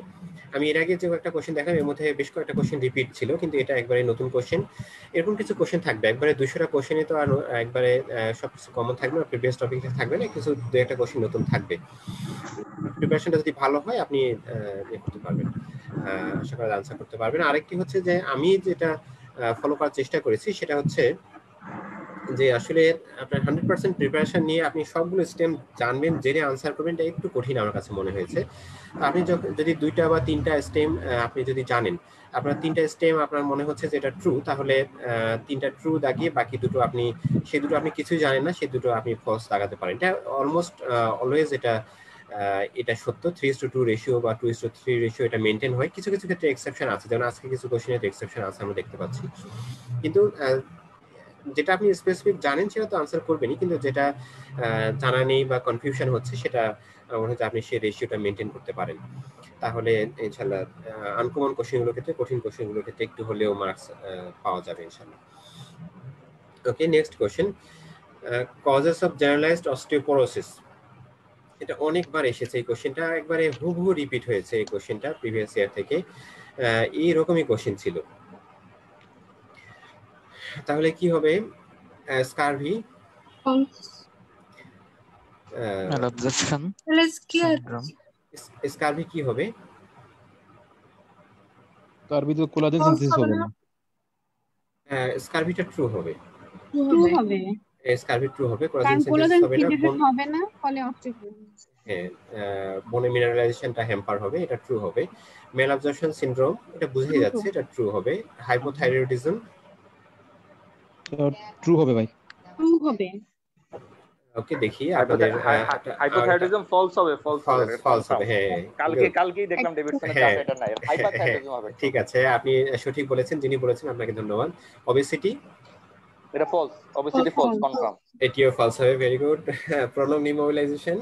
আমি এর আগে যে একটা কোশ্চেন দেখলাম এর মধ্যে বেশ কয়েকটা কোশ্চেন রিপিট ছিল, কিন্তু এটা একবারে নতুন কোশ্চেন। এরকম কিছু কোশ্চেন থাকবে, একবারে 200টা কোশ্চেনে তো আর একবারে সবকিছু কমন থাকবে না, প্রিভিয়াস টপিক থাকবে না, কিছু দু একটা কোশ্চেন নতুন থাকবে। প্রিপারেশনটা যদি ভালো হয় আপনি ইয়ে করতে পারবেন, আশা করি আনসার করতে পারবেন। আরেকটি হচ্ছে যে আমি যেটা ফলো করার চেষ্টা করেছি সেটা হচ্ছে যে আসলে আপনার 100% প্রিপারেশন নিয়ে আপনি সবগুলো স্টেম জানবেন, জেনে আনসার করবেন, এটা একটু কঠিন আমার কাছে মনে হয়েছে। আপনি যদি 2টা বা 3টা স্টেম আপনি যদি জানেন, আপনার 3টা স্টেম আপনার মনে হচ্ছে যে এটা ট্রু, তাহলে 3টা ট্রু দাগিয়ে বাকি দুটো আপনি, সেই দুটো আপনি কিছুই জানেন না, সেই দুটো আপনি ফলস লাগাতে পারেন। এটা অলমোস্ট অলওয়েজ এটা সত্য। 3:2 রেশিও বা 2:3 রেশিও এটা মেনটেন হয়। কিছু কিছু ক্ষেত্রে এক্সেপশন আছে, যেমন আজকে কিছু কোশ্চেনের এক্সেপশন আছে আমরা দেখতে পাচ্ছি, কিন্তু যেটা আপনি স্পেসিফিক জানেন সেটা তো আনসার করবেনই, কিন্তু যেটা জানা নেই বা কনফিউশন হচ্ছে সেটা মনে হচ্ছে আপনি সেই রেশিওটা মেনটেন করতে পারেন, তাহলে ইনশাআল্লাহ আনকমন কোশ্চেনগুলোর ক্ষেত্রে, কঠিন কোশ্চেনগুলোর ক্ষেত্রে একটু হলেও মার্কস পাওয়া যাবে ইনশাআল্লাহ। Okay, next question, causes of generalised osteoporosis. এটা অনেকবার এসেছে, এই কোশ্চেনটা একবারে হুবহু রিপিট হয়েছে এই কোশ্চেনটা প্রিভিয়াস ইয়ার থেকে, এইরকমই কোশ্চেন ছিল। তাহলে কি হবে? স্কারভি, malabsorption syndrome, স্কারভি কি হবে? তার ভিতরে কোলাজেন ফলস সিনথেসিস হবে হবে না। না। স্কারভিটা ট্রু হবে, ট্রু হবে। স্কারভি ট্রু হবে, কোলাজেন কারণ সিনথেসিস কোলাজেন হবে না, সিনথেসিস হবে না, ফলে অস্টিওপোরোসিস। হ্যাঁ বোনে মিনারেলাইজেশনটা হ্যাম্পার হবে, এটা ট্রু হবে। মেল অ্যাবজর্পশন সিনড্রোম, এটা বুঝেই যাচ্ছে, এটা ট্রু হবে। হাইপোথাইরয়েডিজম, ট্রু হবে ভাই। ট্রু হবে। ওকে দেখি আপনাদের হাইপোথাইরয়েডিজম ফলস হবে, ফলস হবে, ফলস হবে, হ্যাঁ কালকেই দেখলাম ডেভিডসনের হ্যাঁ ক্লাসে এটা নাই, হাইপারথাইরয়েডিজম হবে। ঠিক আছে, আপনি সঠিক বলেছেন, যিনি বলেছেন আপনাকে ধন্যবাদ। ওবেসিটি, এটা ফলস, অবভিয়াসলি ফলস, কনফার্ম। এটিও ফলস হবে, ভেরি গুড। প্রলংড ইমোবিলাইজেশন,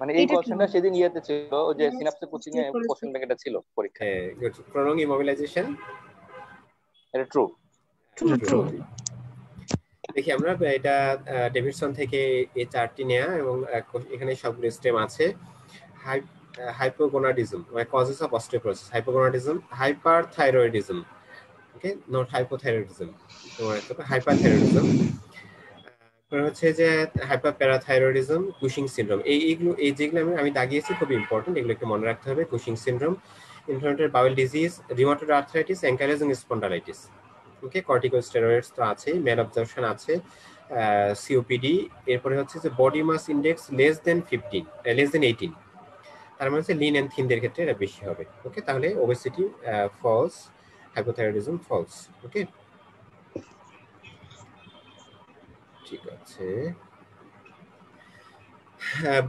মানে এই কোশ্চেনটা সেদিন ইয়েতে ছিল, ওই যে সিনাপসে কোচিং এ কোশ্চেন ব্যাংক এটা ছিল পরীক্ষায়। হ্যাঁ গুড। প্রলংড ইমোবিলাইজেশন, এটা ট্রু। true, দেখি আমরা এটা ডেভিডসন থেকে এই চারটি নেয়া, এবং এখানে সবগুলো স্টেম আছে। Hypogonadism, causes of osteoporosis, hypogonadism, hyperthyroidism, okay, not hypothyroidism, hyperthyroidism, হচ্ছে যে হাইপারপ্যারাথাইরয়েডিজম, কুশিং সিনড্রোম, এই যেগুলো আমি দাগিয়েছি খুব ইম্পর্টেন্ট, এগুলো একটু মনে রাখতে হবে। Cushing syndrome, inflammatory bowel disease, rheumatoid arthritis, ankylosing spondylitis, okay, corticosteroids তো আছে, মেল অবজর্পশন আছে, সিওপিডি, এরপরে হচ্ছে যে body mass index less than 18, তার মানে হচ্ছে লিন এন্ড থিনদের ক্ষেত্রে এটা বেশি হবে। ওকে, তাহলে ওবেসিটি ফলস, হাইপোথাইরয়েডিজম ফলস। ওকে, ঠিক আছে।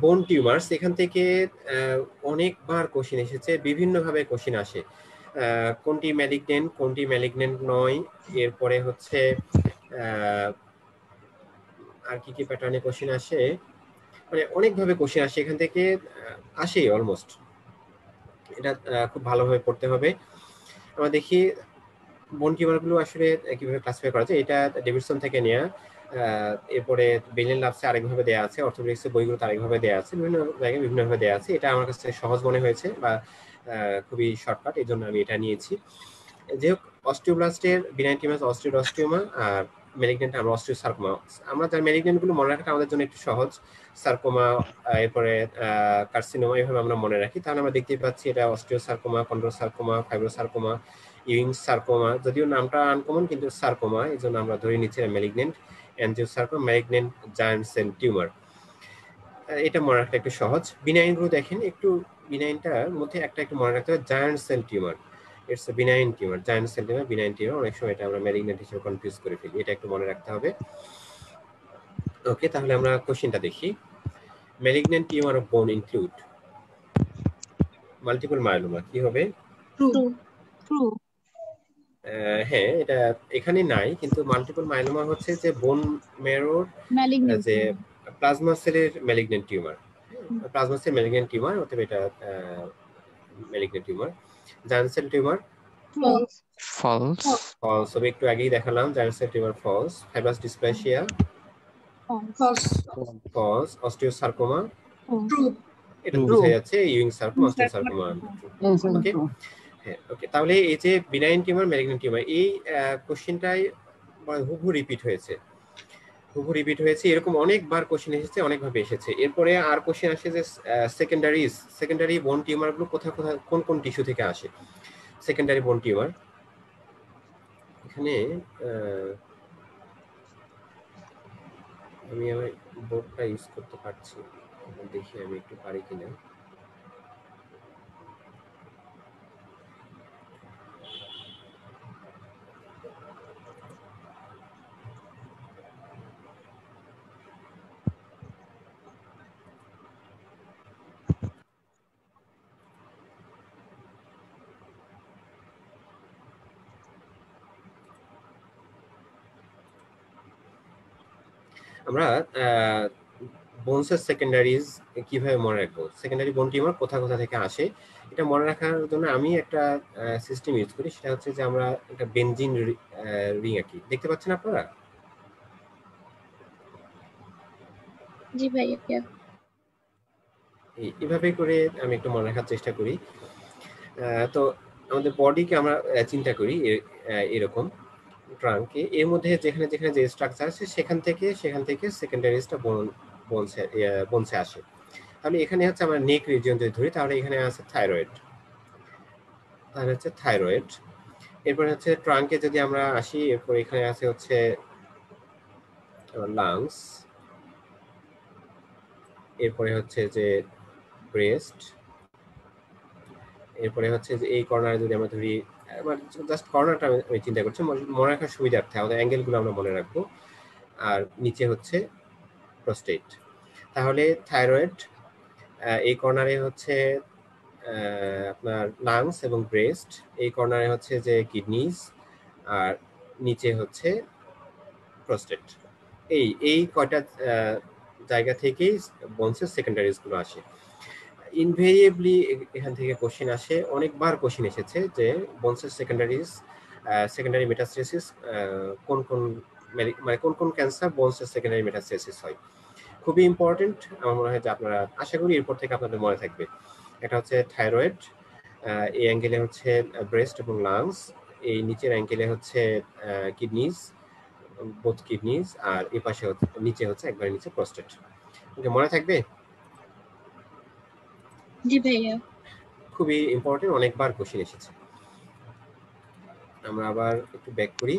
বোন টিউমার্স, এখান থেকে অনেকবার কোশ্চেন এসেছে, বিভিন্নভাবে কোশ্চেন আসে, কোনটি ম্যালিগনেন্ট, কোনটি ম্যালিগনেন্ট নয়, এরপরে হচ্ছে আর কি কি প্যাটার্নে কোশ্চেন আসে, মানে অনেকভাবে কোশ্চেন আসে, এখান থেকে আসে অলমোস্ট। এটা খুব ভালোভাবে পড়তে হবে। আমরা দেখি বোন টিউমারগুলো আসলে কিভাবে ক্লাসিফাই করা যায়। এটা ডেভিডসন থেকে নেয়া, এরপরে বেলিয়ান লাভসে আরেকভাবে দেওয়া আছে, অর্থোপেডিক্সের বইগুলোতে আরেকভাবে দেওয়া আছে, বিভিন্ন জায়গায় বিভিন্নভাবে দেওয়া আছে। এটা আমার কাছে সহজ মনে হয়েছে বা খুবই শর্টকাট, এই জন্য আমি এটা নিয়েছি। যে হোক, অস্টিওব্লাস্টের বিনাইন টিউমার অস্টিওডস্টিওমা আর ম্যালিগন্যান্ট আমরা অস্টিওসার্কোমা। আমরা যার ম্যালিগন্যান্ট গুলো মনে রাখাটা আমাদের জন্য একটু সহজ, সার্কোমা, এরপরে কার্সিনোমা, এইভাবে আমরা মনে রাখি। তাহলে আমরা দেখতেই পাচ্ছি এটা অস্টিওসার্কোমা, কন্ড্রোসার্কোমা, ফাইব্রোসার্কোমা, ইউইং সার্কোমা, যদিও নামটা আনকমন কিন্তু সার্কোমা, এই জন্য আমরা ধরে নিচ্ছি malignant. Angiosarcoma, malignant giant cell tumour, এটা মনে রাখতে একটু সহজ। বিনাইন গুলো দেখেন একটু, বিনাইনটার মধ্যে একটা একটু মনে রাখতে হবে, giant cell tumour, it's a benign tumour, giant cell tumour, benign tumour. অনেক সময় এটা আমরা ম্যালিগন্যান্ট হিসেবে কনফিউজ করে ফেলি, এটা একটু মনে রাখতে হবে। ওকে, তাহলে আমরা কোশ্চেনটা দেখি। ম্যালিগন্যান্ট টিউমার অফ বোন ইনক্লুড মাল্টিপল মায়োলোমা, কি হবে? ট্রু। হ্যাঁ, এটা এখানে নাই, কিন্তু মাল্টিপল মায়োলোমা হচ্ছে যে বোন ম্যারোর যে প্লাজমা সেলের malignant tumour, plasma cell malignant tumour, অতএব এটা malignant tumour. Giant cell tumour false. তবে একটু আগেই দেখালাম giant cell tumour false. Fibrous dysplasia false. Osteosarcoma true. এটা বোঝা যাচ্ছে, ইউইং সার্কোমা, অস্টিওসার্কোমা। ওকে, হ্যাঁ, ওকে। তাহলে এই যে বিনাইন টিউমার, ম্যালিগন্যান্ট টিউমার, এই কোশ্চেনটাই হুবহু রিপিট হয়েছে, এরকম অনেকবার কোশ্চেন এসেছে, অনেকভাবে এসেছে। এরপরে আর কোশ্চেন আসে যে সেকেন্ডারি বোন টিউমার গুলো কোথায় কোথায়, কোন কোন টিস্যু থেকে আসে সেকেন্ডারি বোন টিউমার। এখানে আমি আমার বোর্ডটা ইউজ করতে পারছি, দেখি আমি একটু পারি কিনা। আমরা বোনসের সেকেন্ডারিজ কিভাবে মনে রাখবো, সেকেন্ডারি বোন টিউমার কোথা কোথা থেকে আসে, এটা মনে রাখার জন্য আমি একটা সিস্টেম ইউজ করি। সেটা হচ্ছে যে আমরা একটা বেনজিন রিং আঁকি, দেখতে পাচ্ছেন আপনারা? জি ভাইয়া। এইভাবে করে আমি একটু মনে রাখার চেষ্টা করি। তো আমাদের বডিকে আমরা চিন্তা করি এরকম ট্রাঙ্কে, এর মধ্যে যেখানে যেখানে যে স্ট্রাকচার আছে সেখান থেকে সেকেন্ডারিজটা বোনসে আসে। তাহলে এখানে হচ্ছে আমরা নেক রিজিয়ন যদি ধরি, তাহলে এখানে আছে থাইরয়েড, তাহলে হচ্ছে থাইরয়েড। এরপরে হচ্ছে ট্রাঙ্কে যদি আমরা আসি, এরপর এখানে আছে হচ্ছে লাংস, এরপরে হচ্ছে যে ব্রেস্ট, এরপরে হচ্ছে যে এই কর্নারে যদি আমরা ধরি, জাস্ট কর্নারটা আমি চিন্তা করছি মনে রাখার সুবিধার্থে, আমাদের অ্যাঙ্গেলগুলো আমরা মনে রাখবো। আর নিচে হচ্ছে প্রোস্টেট। তাহলে থাইরয়েড, এই কর্নারে হচ্ছে আপনার লাংস এবং ব্রেস্ট, এই কর্নারে হচ্ছে যে কিডনিজ, আর নিচে হচ্ছে প্রোস্টেট। এই কয়টা জায়গা থেকেই বোনসের সেকেন্ডারিজ গুলো আসে। ইনভেরিয়েবলি এখান থেকে কোশ্চেন আসে, অনেকবার কোশ্চেন এসেছে যে বোনসের সেকেন্ডারি মেটাস্টেসিস কোন কোন, মানে কোন কোন ক্যান্সার বোনসের সেকেন্ডারি মেটাস্টেসিস হয়। খুবই ইম্পর্টেন্ট, আমার মনে হয় যে আপনারা, আশা করি এরপর থেকে আপনাদের মনে থাকবে। এটা হচ্ছে থাইরয়েড, এই অ্যাঙ্গেলে হচ্ছে ব্রেস্ট এবং লাংস, এই নিচের অ্যাঙ্গেলে হচ্ছে কিডনিজ, বোথ কিডনিজ, আর এই পাশে নিচে হচ্ছে একবারে নিচে প্রোস্টেট। মনে থাকবে? জি ভাইয়া। খুবই ইম্পর্টেন্ট, অনেকবার কোশ্চেন এসেছে। আমরা আবার একটু ব্যাক করি,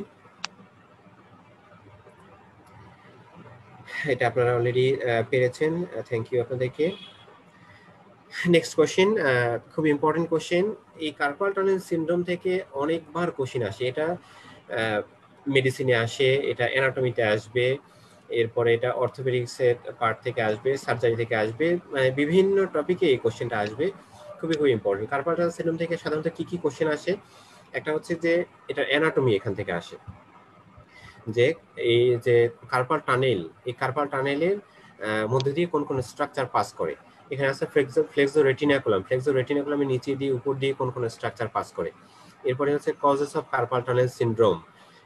এটা আপনারা অলরেডি পেরেছেন, থ্যাংক ইউ আপনাদেরকে। নেক্সট কোশ্চেন, খুব ইম্পর্টেন্ট কোশ্চেন। এই কার্পাল টানেল সিনড্রোম থেকে অনেকবার কোশ্চেন আসে, এটা মেডিসিনে আসে, এটা অ্যানাটমিতে আসবে, এরপরে এটা অর্থোপেডিক্সের পার্ট থেকে আসবে, সার্জারি থেকে আসবে, মানে বিভিন্ন টপিকে এই কোশ্চেনটা আসবে। খুবই ইম্পর্টেন্ট। কার্পাল টানেল সিনড্রোম থেকে সাধারণত কি কি কোশ্চেন আসে? একটা হচ্ছে যে এটা অ্যানাটমি এখান থেকে আসে, যে এই যে কার্পাল টানেল, এই কার্পাল টানেলের মধ্যে দিয়ে কোন কোন স্ট্রাকচার পাস করে। এখানে আছে ফ্লেক্সো রেটিনাকুলামের নিচে দিয়ে উপর দিয়ে কোন কোন স্ট্রাকচার পাস করে। এরপরে হচ্ছে causes of carpal tunnel syndrome,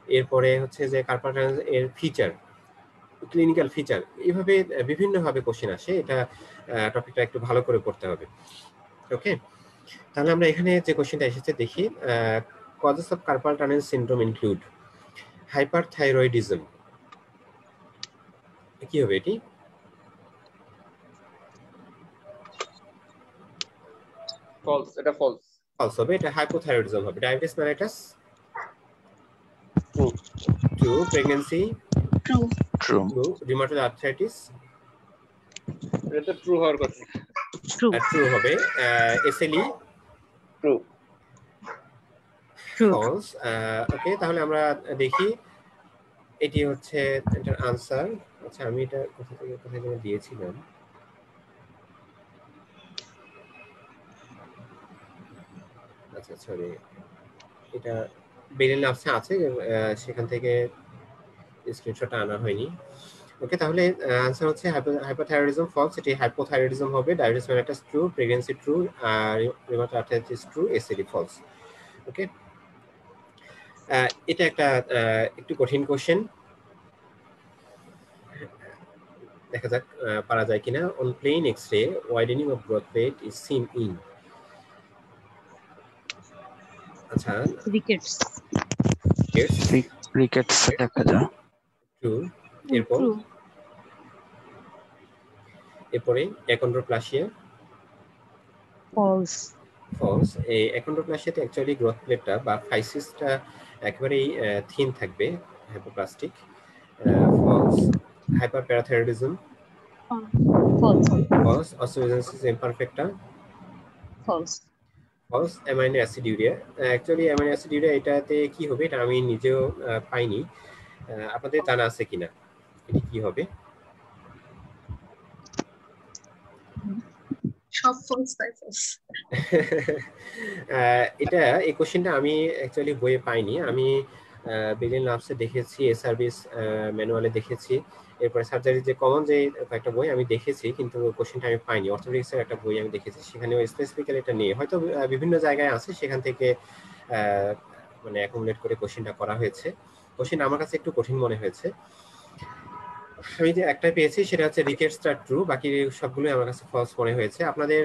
এরপরে হচ্ছে যে কার্পাল টানেল এর ফিচার, ক্লিনিক্যাল ফিচার, এইভাবে বিভিন্নভাবে কোশ্চেন আসে। এটা টপিকটা একটু ভালো করে পড়তে হবে। ওকে, তাহলে আমরা এখানে যে কোশ্চেনটা এসেছে দেখি। Causes of carpal tunnel syndrome include hyperthyroidism. কি হবে এটি? ফলস, এটা ফলস। ফলস হবে, এটা হাইপোথাইরয়েডিজম হবে। Diabetes mellitus true. True. Pregnancy true. True. True. Rheumatoid arthritis এটা ট্রু হওয়ার কথা। ট্রু। ট্রু হবে। SLE true. ফলস। ওকে, তাহলে আমরা দেখি এটি হচ্ছে এটার আনসার। আচ্ছা, আমি এটা কোথায় যেন দিয়েছিলাম। আচ্ছা সরি, এটা বেরিল নামসে আছে, সেখান থেকে স্ক্রিনশটটা আনা হয়নি। ওকে, তাহলে আনসার হচ্ছে হাইপোথাইরয়েডিজম ফলস, এটি হাইপোথাইরয়েডিজম হবে। Diabetes mellitus true. Pregnancy true. আর rheumatoid arthritis true. SLE false. Okay, এটা একটা একটু কঠিন কোশ্চেন, দেখা যাক পারা যায় কিনা। On plain X-ray widening of growth plate is seen in. আচ্ছা, রিকেটস। রিকেটস দেখা যায়। ট্রু। এরপরে অ্যাকন্ড্রোপ্লাসিয়া ফলস। ফলস। এই অ্যাকন্ড্রোপ্লাসিয়াতে অ্যাকচুয়ালি গ্রোথ প্লেটটা বা ফাইসিসটা একেবারেই থিন থাকবে, hypoplastic. False. Hyperparathyroidism false. False. Osteogenesis imperfecta false. False. Aminoaciduria, actually aminoaciduria এটাতে কি হবে এটা আমি নিজেও পাইনি, আপনাদের জানা আছে কিনা এটি কি হবে? সব ফলস বাই ফলস। এটা এই কোশ্চেনটা আমি অ্যাকচুয়ালি বইয়ে পাইনি। আমি বেরিল নার্ভসে দেখেছি, সার্ভিস ম্যানুয়ালে দেখেছি, এরপরে সার্জারি যে কমন যে একটা বই আমি দেখেছি, কিন্তু কোশ্চেনটা আমি পাইনি। অর্থোপেডিক্সের একটা বই আমি দেখেছি, সেখানেও স্পেসিফিক্যালি এটা নিয়ে হয়তো বিভিন্ন জায়গায় আছে, সেখান থেকে মানে অ্যাকুমুলেট করে কোশ্চেনটা করা হয়েছে। কোশ্চেন আমার কাছে একটু কঠিন মনে হয়েছে। আমি যে একটা পেয়েছি সেটা হচ্ছে রিকেটসটা ট্রু, বাকি সবগুলোই আমার কাছে ফলস মনে হয়েছে। আপনাদের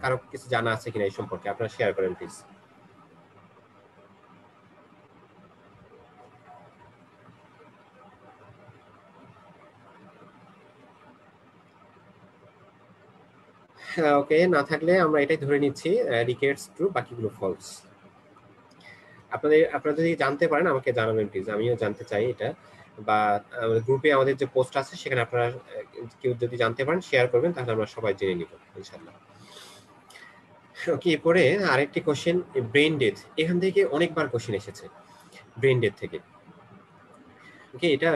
কারো কিছু জানা আছে কিনা এই সম্পর্কে, আপনারা শেয়ার করেন প্লিজ। ওকে, না থাকলে আমরা এটাই ধরে নিচ্ছি রিকেটস ট্রু, বাকিগুলো ফলস। আপনারা যদি জানতে পারেন আমাকে জানাবেন প্লিজ, আমিও জানতে চাই এটা। বা গ্রুপে আমাদের যে পোস্ট আছে সেখানে আপনারা কেউ যদি জানতে পারেন শেয়ার করবেন, তাহলে আমরা সবাই জেনে নিব ইনশাআল্লাহ। ওকে, এরপরে আরেকটি কোশ্চেন, ব্রেন ডেথ। এখান থেকে অনেকবার কোশ্চেন এসেছে ব্রেন ডেথ থেকে। ওকে, এটা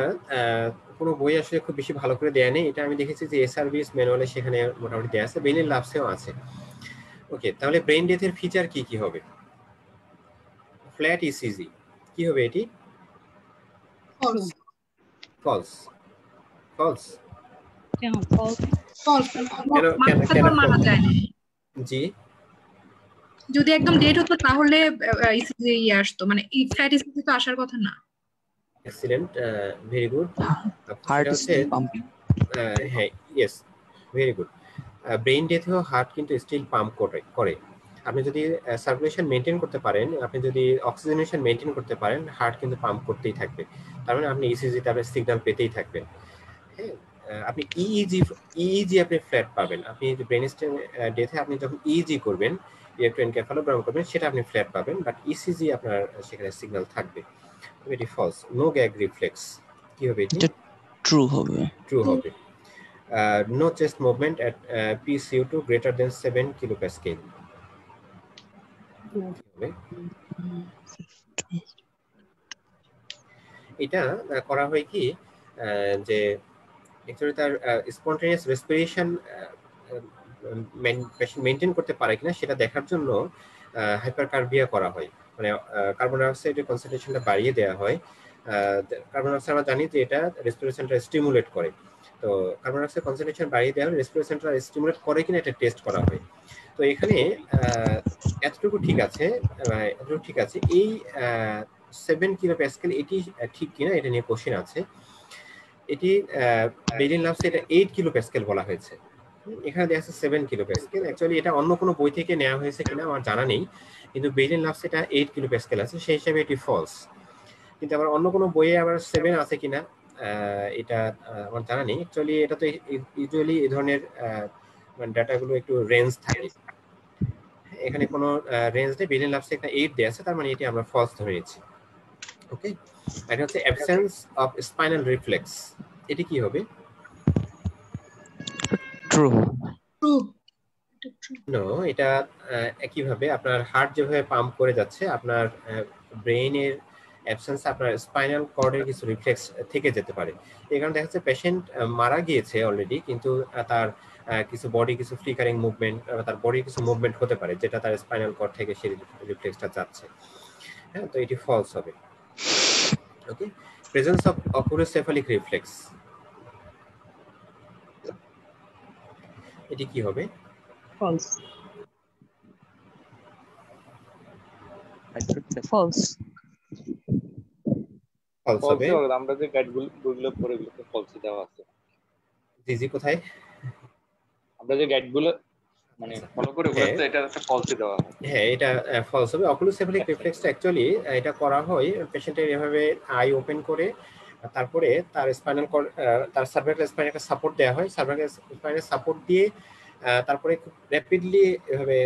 কোনো বই আসলে খুব বেশি ভালো করে দেয়া নেই, এটা আমি দেখেছি যে সার্ভিস ম্যানুয়ালে সেখানে মোটামুটি দেয়া আছে, বেরিল নার্ভসেও আছে। ওকে, তাহলে ব্রেন ডেথের ফিচার কি কি হবে? ফ্ল্যাট ইসিজি কি হবে এটি? ফলস। ফলস। ফলস কেন ফলস? ফলস। কেন মানা যায় না। জি, যদি একদম ডেট হতো তাহলে ইসিজি আসতো, মানে ফ্ল্যাট ইসিজি তো আসার কথা না। Excellent, very good. Heart still pumping. হ্যাঁ, ইয়েস, ভেরি গুড। ব্রেন ডেথেও হার্ট কিন্তু স্টিল পাম্প করে। আপনি যদি সার্কুলেশন মেনটেন করতে পারেন, আপনি যদি অক্সিজেনেশন মেনটেন করতে পারেন, হার্ট কিন্তু পাম্প করতেই থাকবে। তার মানে আপনি ইসিজিতে আপনি সিগন্যাল পেতেই থাকবেন। হ্যাঁ, আপনি ইইজি আপনি ফ্ল্যাট পাবেন। আপনি ব্রেন ডেথে আপনি যখন ইইজি করবেন, ইলেকট্রোএনকেফালোগ্রাম করবেন, সেটা আপনি ফ্ল্যাট পাবেন, বাট ইসিজি আপনার সেখানে সিগন্যাল থাকবে। এটি ফলস। নো গ্যাগ রিফ্লেক্স কি হবে এটি? ট্রু হবে। ট্রু হবে। নো চেস্ট মুভমেন্ট এট PCO2 গ্রেটার দেন 7 kilopascal হবে। এটা করা হয় কি যে অ্যাকচুয়ালি তার স্পন্টেনিয়াস রেসপিরেশন মেনটেন করতে পারে কিনা সেটা দেখার জন্য হাইপারকার্বিয়া করা হয়, মানে কার্বন ডাইঅক্সাইডের কনসেন্ট্রেশনটা বাড়িয়ে দেওয়া হয়। কার্বন ডাইঅক্সাইড আমরা জানি যে এটা রেসপিরেশনটা স্টিমুলেট করে, তো কার্বন ডাইঅক্সাইড কনসেন্ট্রেশন বাড়িয়ে দেওয়া হলে রেসপিরেশনটা স্টিমুলেট করে কিনা এটা টেস্ট করা হয়। তো এখানে এতটুকু ঠিক আছে, এই 7 kilopascal এটি ঠিক কিনা এটা নিয়ে কোশ্চেন আছে। এটি বেইলিন লাভসে এটা 8 কিলো প্যাসকেল বলা হয়েছে। এখানে দেখা যাচ্ছে 7 কিলো প্যাসকেল। অ্যাকচুয়ালি এটা অন্য কোনো বই থেকে নেওয়া হয়েছে কিনা আমার জানা নেই, কিন্তু বেইলিন লাভসে এটা 8 কিলো প্যাসকেল আছে, সেই হিসাবে এটি ফলস। কিন্তু আবার অন্য কোনো বইয়ে আবার 7 আছে কিনা এটা আমার জানা নেই। অ্যাকচুয়ালি এটা তো ইউজুয়ালি এই ধরনের ডাটাগুলো একটু রেঞ্জ থাকে, এখানে কোনো রেঞ্জ নেই। বেইলিন লাভসে একটা 8 দেয়া আছে, তার মানে এটি আমরা ফলস ধরে নিচ্ছি। ওকে, এটা হচ্ছে অ্যাবসেন্স অফ স্পাইনাল রিফ্লেক্স। এটি কি হবে? ট্রু। ট্রু। নো, এটা একইভাবে আপনার হার্ট যেভাবে পাম্প করে যাচ্ছে, আপনার ব্রেইনের অ্যাবসেন্স আপনার স্পাইনাল কর্ডের কিছু রিফ্লেক্স থেকে যেতে পারে। এই কারণে দেখা যাচ্ছে পেশেন্ট মারা গিয়েছে অলরেডি, কিন্তু তার কিছু বডি কিছু ফ্লিকারিং মুভমেন্ট, তার বডির কিছু মুভমেন্ট হতে পারে যেটা তার স্পাইনাল কর্ড থেকে সেই রিফ্লেক্সটা যাচ্ছে। হ্যাঁ, তো এটি ফলস হবে। ওকে, প্রেজেন্স অফ অকুলোসেফালিক রিফ্লেক্স, এটি কি হবে? False. ফলস। ফলস হবে। আমরা যে গাইডগুলো পড়ে গেলে ফলস দেওয়া আছে। জি জি, কোথায়? আমরা যে গাইডগুলো মানে ফলো করে বলতে এটা একটা ফলস দেওয়া হয়। হ্যাঁ, এটা ফলস হবে। অকুলোসেফালিক রিফ্লেক্সটা অ্যাকচুয়ালি এটা করা হয় পেশেন্টের এভাবে আই ওপেন করে, তারপরে তার স্পাইনাল কর্ড, তার সার্ভাইকাল স্পাইনাল সাপোর্ট দেওয়া হয়, সার্ভাইকাল স্পাইনাল সাপোর্ট দিয়ে তারপরে খুব র্যাপিডলি এভাবে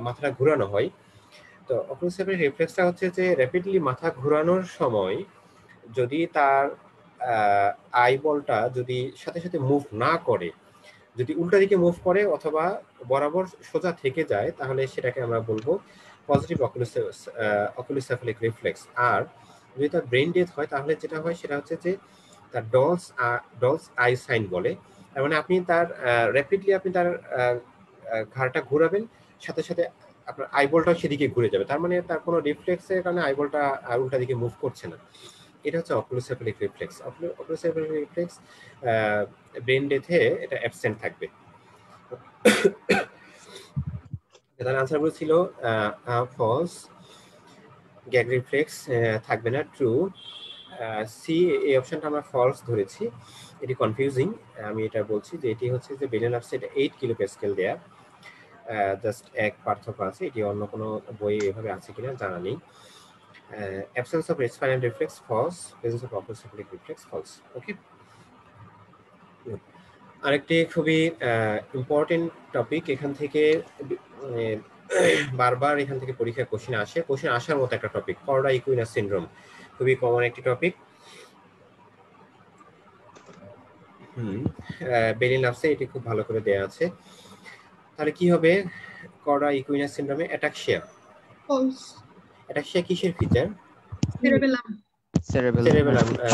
মাথাটা ঘোরানো হয়। তো অকুলোসেফালিক রিফ্লেক্সটা হচ্ছে যে র্যাপিডলি মাথা ঘোরানোর সময় যদি তার আই বলটা যদি সাথে সাথে মুভ না করে, যদি উল্টা দিকে মুভ করে অথবা বরাবর সোজা থেকে যায়, তাহলে সেটাকে আমরা বলবো পজিটিভ অকুলোসেফালিক রিফ্লেক্স। আর যদি তার ব্রেন ডেথ হয়, তাহলে যেটা হয় সেটা হচ্ছে যে তার ডলস আই সাইন বলে। তার মানে আপনি তার র্যাপিডলি আপনি তার ঘাড়টা ঘোরাবেন, সাথে সাথে আপনার আইবলটাও সেদিকে ঘুরে যাবে, তার মানে তার কোনো রিফ্লেক্সের কারণে আইবলটা উল্টা দিকে মুভ করছে না। এটা হচ্ছে অকুলোসেফালিক রিফ্লেক্স। অকুলোসেফালিক রিফ্লেক্স ব্রেন ডেথে এটা অ্যাবসেন্ট থাকবে। তার আনসারগুলো ছিল ফলস, গ্যাগ রিফ্লেক্স থাকবে না, ট্রু। সি, এই অপশনটা আমরা ফলস ধরেছি, এটি কনফিউজিং। আমি এটা বলছি যে এটি হচ্ছে যে বেইলিন লাভসে এটা 8 কিলো প্যাসকেল দেয়া, জাস্ট এক পার্থক্য আছে, এটি অন্য কোনো বইয়ে এভাবে আছে কিনা জানা নেই। Absence of spinal reflex false, presence of oculocephalic reflex false. Okay, আরেকটি খুবই ইম্পর্টেন্ট টপিক, এখান থেকে বারবার এখান থেকে পরীক্ষা কোশ্চেন আসে, কোশ্চেন আসার মতো একটা টপিক, কর্ডা ইকুইনাস সিনড্রোম, খুবই কমন একটি টপিক। বেইলিন লাভসে এটি খুব ভালো করে দেয়া আছে। তাহলে কি হবে কর্ডা ইকুইনাস সিনড্রোমে? অ্যাটাক্সিয়া। ফলস। অ্যাটাক্সিয়া কিসের ফিচার? সেরেবেলাম।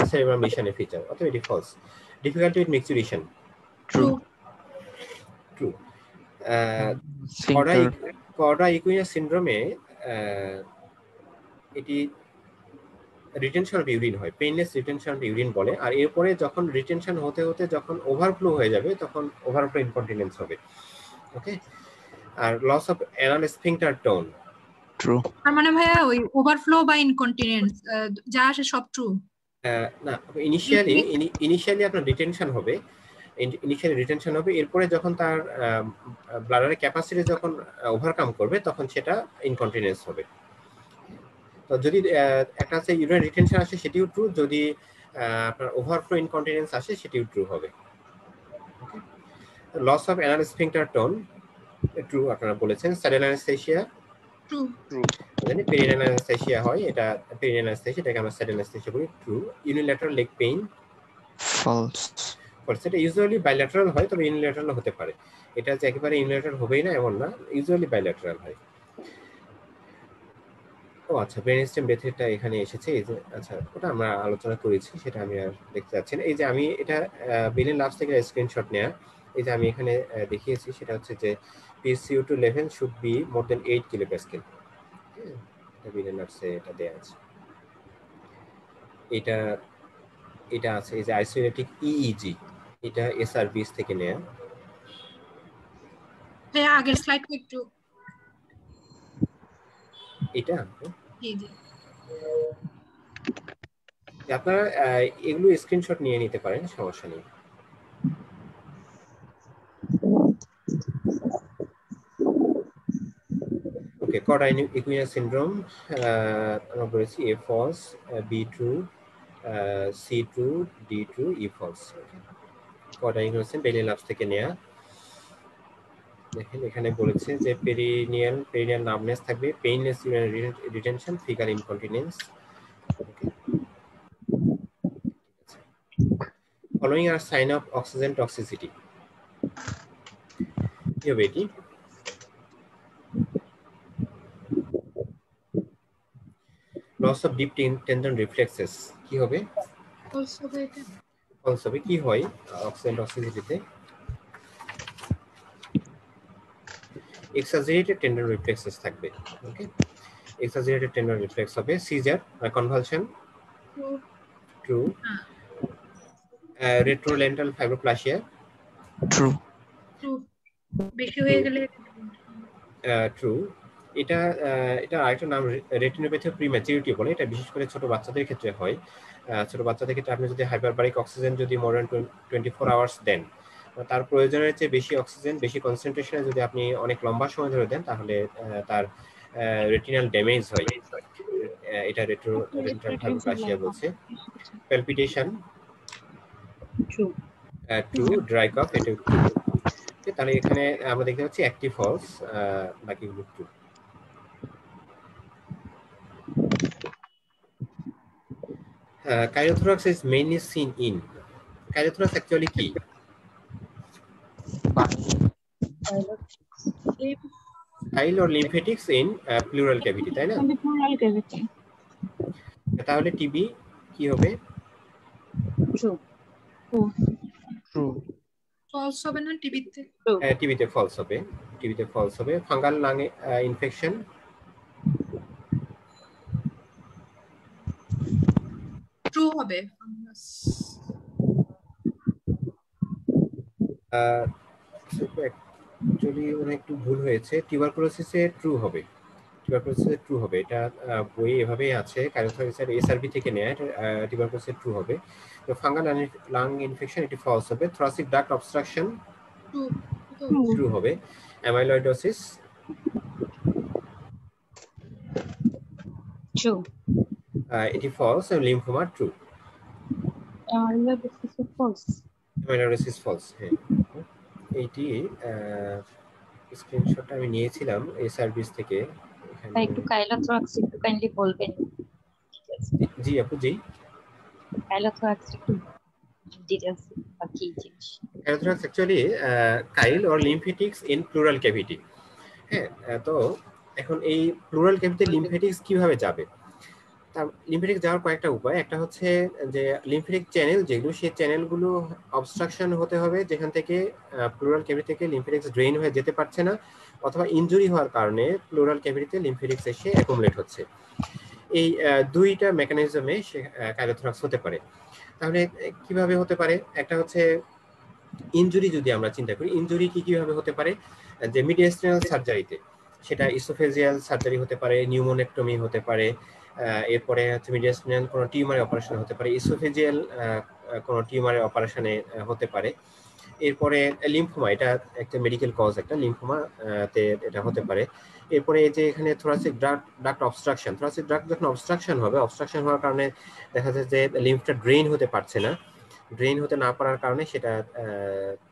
সেরেবেলাম লিশনের ফিচার, অতএব এটি false. Difficulty with micturition, true. True. Cauda equina সিনড্রোমে এটি রিটেনশন অফ ইউরিন হয়, পেইনলেস রিটেনশন অফ ইউরিন বলে। আর এরপরে যখন রিটেনশন হতে হতে যখন ওভারফ্লো হয়ে যাবে, তখন ওভারফ্লো ইনকন্টিনেন্স হবে। ওকে, আর loss of anal sphincter tone, true. তার মানে ভাইয়া ওই ওভারফ্লো বা ইনকন্টিনেন্স যা আসে সব ট্রু না। ইনিশিয়ালি আপনার রিটেনশন হবে, এরপরে যখন তার ব্লাডারের ক্যাপাসিটি যখন ওভারকাম করবে, তখন সেটা ইনকন্টিনেন্স হবে। তো যদি একটা আছে ইউরিন রিটেনশন আসে, সেটিও ট্রু। যদি আপনার ওভারফ্লো ইনকন্টিনেন্স আসে, সেটিও ট্রু হবে। Loss of anal sphincter tone, true আপনারা বলেছেন। Saddle anaesthesia, true. জানি পেরিনেয়াল অ্যানেস্থেসিয়া হয়, এটা পেরিনেয়াল অ্যানেস্থেসিয়া, এটাকে আমরা স্যাডেল অ্যানেস্থেসিয়া বলি, true. Unilateral leg pain, false. এটা ইউজুয়ালি বাইল্যাটারাল হয়, তবে ইউনিল্যাটারাল হতে পারে। এটা যে একেবারে ইউনিল্যাটারাল হবেই না এমন না, ইউজুয়ালি বাইল্যাটারাল হয়। ও আচ্ছা, ব্রেন স্টেম ডেথটা এখানে এসেছে, এই যে আচ্ছা ওটা আমরা আলোচনা করেছি, সেটা আমি আর দেখতে যাচ্ছি না। এই যে আমি এটা বেইলিন লাভস থেকে স্ক্রিনশট নেয়া, এই যে আমি এখানে দেখিয়েছি, সেটা হচ্ছে যে PCO2 level should be more than 8 kilo pascal. এটা বেইলিন লাভসে এটা দেয়া আছে। এটা আছে এই যে আইসোলেটিক EEG, এটা SRBs থেকে নেয়া। ভাইয়া আগের স্লাইড একটু এটা জি জি আপনারা এগুলো স্ক্রিনশট নিয়ে নিতে পারেন, সমস্যা নেই। ওকে, কড ইকুইনা সিনড্রোম আমরা বলেছি A false, B true, C true, D true, E false. Cauda equina বেলি লাভস থেকে নেয়া। দেখেন এখানে বলেছে যে পেরিনিয়াল নামনেস থাকবে, painless urinary retention, faecal incontinence. Okay, following are sign of oxygen toxicity. কি হবে এটি? Loss of deep tendon reflexes কি হবে? ফলস হবে এটা। ফলস হবে। কি হয় অক্সিজেন টক্সিসিটিতে? এক্সাজারেটেড টেন্ডন রিফ্লেক্সেস থাকবে। ওকে, এক্সাজারেটেড টেন্ডন রিফ্লেক্স হবে। Seizure, convulsion, true. রেট্রোলেন্টাল ফাইব্রোপ্লাসিয়া, True. True. বেশি হয়ে গেলে ট্রু। এটা আরেকটা নাম রেটিনোপ্যাথি প্রিম্যাচুরিটি বলে। এটা বিশেষ করে ছোট বাচ্চাদের ক্ষেত্রে হয়। ছোট বাচ্চাদের ক্ষেত্রে আপনি যদি হাইপারবারিক অক্সিজেন যদি মোর দ্যান 24 আওয়ার্স দেন, তার প্রয়োজনের চেয়ে বেশি অক্সিজেন বেশি কনসেন্ট্রেশনে যদি আপনি অনেক লম্বা সময় ধরে দেন, তাহলে তার রেটিনাল ড্যামেজ হয়। এটা রেট্রোলেন্টাল ফাইব্রোপ্লাসিয়া বলছে। Palpitation, true. ট্রু। ড্রাই কফ, এটা ট্রু। তাহলে এখানে আমরা দেখতে পাচ্ছি একটি ফলস, বাকিগুলো true. Chirothorax is mainly seen in. Chirothorax actually কি? Chyle or lymphatics in pleural cavity, তাই না? তাহলে টিবি কি হবে? ট্রু। True. ফলস হবে না টিভিতে? টিবিতে ফলস হবে। টিবিতে ফলস হবে। ফাঙ্গাল লাং ইনফেকশন, ট্রু হবে। অ্যাকচুয়ালি একটু ভুল হয়েছে। টিউবারকুলোসিসে ট্রু হবে। টিউবারকুলোসিসে ট্রু হবে। এটা বইয়ে এভাবেই আছে। কাইরোথ্রাক্সের এসআরবি থেকে নেয়। টিউবারকুলোসিসে ট্রু হবে। তো ফাঙ্গাল লাং ইনফেকশন এটি ফলস হবে। থ্রাসিক ডাক্ট অবস্ট্রাকশন ট্রু হবে। Amyloidosis true. এটি false. Lymphoma true. Amyloidosis false. হ্যাঁ, এইটি স্ক্রিনশট আমি নিয়েছিলাম এই সার্ভিস থেকে। একটু কাইলোথ্রাক্স একটু কাইন্ডলি বলবেন? জি আপু, জি। কাইলোথ্রাক্স একটু ডিটেইলস বা কি জিনিস? Chirothorax actually chyle or lymphatics in pleural cavity. হ্যাঁ, তো এখন এই প্লুরাল ক্যাভিটিতে লিম্ফ্যাটিক্স কিভাবে যাবে? তার লিম্ফ্যাটিক্স যাওয়ার কয়েকটা উপায়। একটা হচ্ছে যে লিম্ফ্যাটিক চ্যানেল যেগুলো, সেই চ্যানেলগুলো অবস্ট্রাকশন হতে হবে, যেখান থেকে প্লুরাল ক্যাভিটি থেকে লিম্ফ্যাটিক্স ড্রেইন হয়ে যেতে পারছে না, অথবা ইনজুরি হওয়ার কারণে প্লুরাল ক্যাভিটিতে লিম্ফ্যাটিক্স এসে অ্যাকুমুলেট হচ্ছে। এই দুইটা মেকানিজমে কাইলোথ্রাক্স হতে পারে। তাহলে কিভাবে হতে পারে? একটা হচ্ছে ইনজুরি, যদি আমরা চিন্তা করি ইনজুরি কিভাবে হতে পারে, যে মিডিয়াস্টিনাল সার্জারিতে, সেটা ইসোফেজিয়াল সার্জারি হতে পারে, নিউমোনেক্টমি হতে পারে, এরপরে হচ্ছে মিডিয়াস্টিনাল কোনো টিউমারের অপারেশন হতে পারে, ইসোফেজিয়াল কোনো টিউমারের অপারেশনে হতে পারে। এরপরে লিম্ফোমা, এটা একটা মেডিকেল কজ, একটা লিম্ফোমা তে এটা হতে পারে। এরপরে এই যে এখানে thoracic duct obstruction, thoracic duct যখন অবস্ট্রাকশন হবে, অবস্ট্রাকশন হওয়ার কারণে দেখা যায় যে লিম্ফটা ড্রেইন হতে পারছে না, ড্রেইন হতে না পারার কারণে সেটা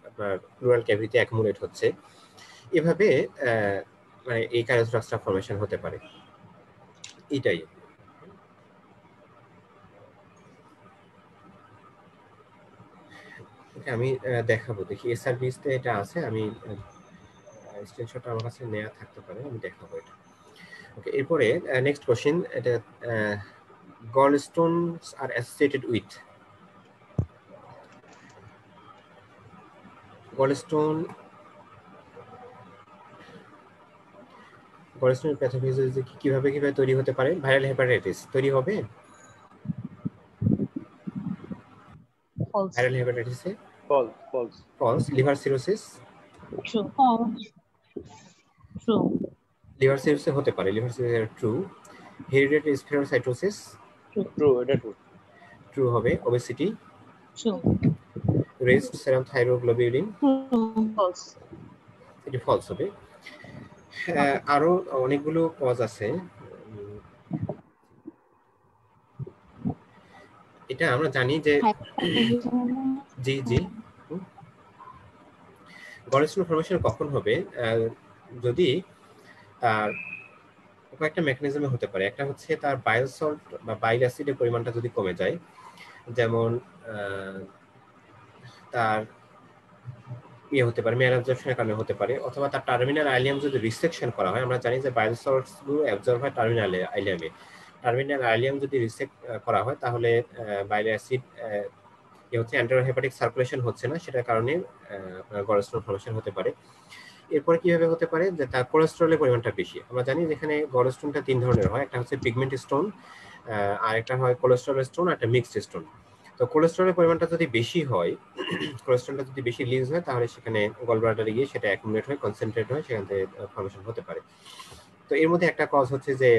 আপনার প্লুরাল ক্যাভিটিতে অ্যাকুমুলেট হচ্ছে। এভাবে মানে এই কাইলোথ্রাক্সটা ফর্মেশন হতে পারে। এটাই। আমি দেখাবো, দেখি এসআরবিতে এটা আছে, আমি স্ক্রিনশট আমার কাছে নেওয়া থাকতে পারে, আমি দেখাবো এটা। ওকে, এরপরে নেক্সট কোশ্চেন, এটা gallstones are associated with gallstone pathophysiology কিভাবে তৈরি হতে পারে? ভাইরাল হেপাটাইটিস তৈরি হবে ভাইরাল হেপাটাইটিসে? False. Liver cirrhosis true. Liver cirrhosis হতে পারে, liver cirrhosis true. Hereditary spherocytosis true, এটা ট্রু। ট্রু হবে। Obesity, True. Rest serum thyroglobulin, False. এটি ফলস হবে। আরো অনেকগুলো কজ আছে। এটা আমরা জানি যে জি জি গলস্টোন ফর্মেশন কখন হবে, যদি তার কয়েকটা মেকানিজমে হতে পারে। একটা হচ্ছে তার বাইল সল্ট বা বাইল অ্যাসিডের পরিমাণটা যদি কমে যায়, যেমন তার হতে পারে মেয়ার অ্যাবজর্পশনের কারণে হতে পারে, অথবা তার টার্মিনাল আইলিয়াম যদি রিসেকশন করা হয়। আমরা জানি যে বাইল সল্টস গুলো অ্যাবজর্ব হয় টার্মিনাল আইলিয়ামে। টার্মিনাল আইলিয়াম যদি রিসেক্ট করা হয় তাহলে বাইল অ্যাসিড হচ্ছে এন্টারোহেপাটিক সার্কুলেশন হচ্ছে না, সেটার কারণে আপনার গলস্টোন ফর্মেশন হতে পারে। এরপর কিভাবে হতে পারে যে তার কোলেস্টেরলের পরিমাণটা বেশি। আমরা জানি যেখানে গলস্টোনটা 3 ধরনের হয়, একটা হচ্ছে পিগমেন্ট স্টোন, আর একটা হয় কোলেস্টেরল স্টোন, আর একটা মিক্সড স্টোন। তো কোলেস্টেরলের পরিমাণটা যদি বেশি হয়, কোলেস্টেরলটা যদি বেশি লিজ হয়, তাহলে সেখানে গলব্লাডারে গিয়ে সেটা অ্যাকুমুলেট হয়, কনসেন্ট্রেট হয়, সেখান থেকে ফর্মেশন হতে পারে। তো এর মধ্যে একটা কজ হচ্ছে যে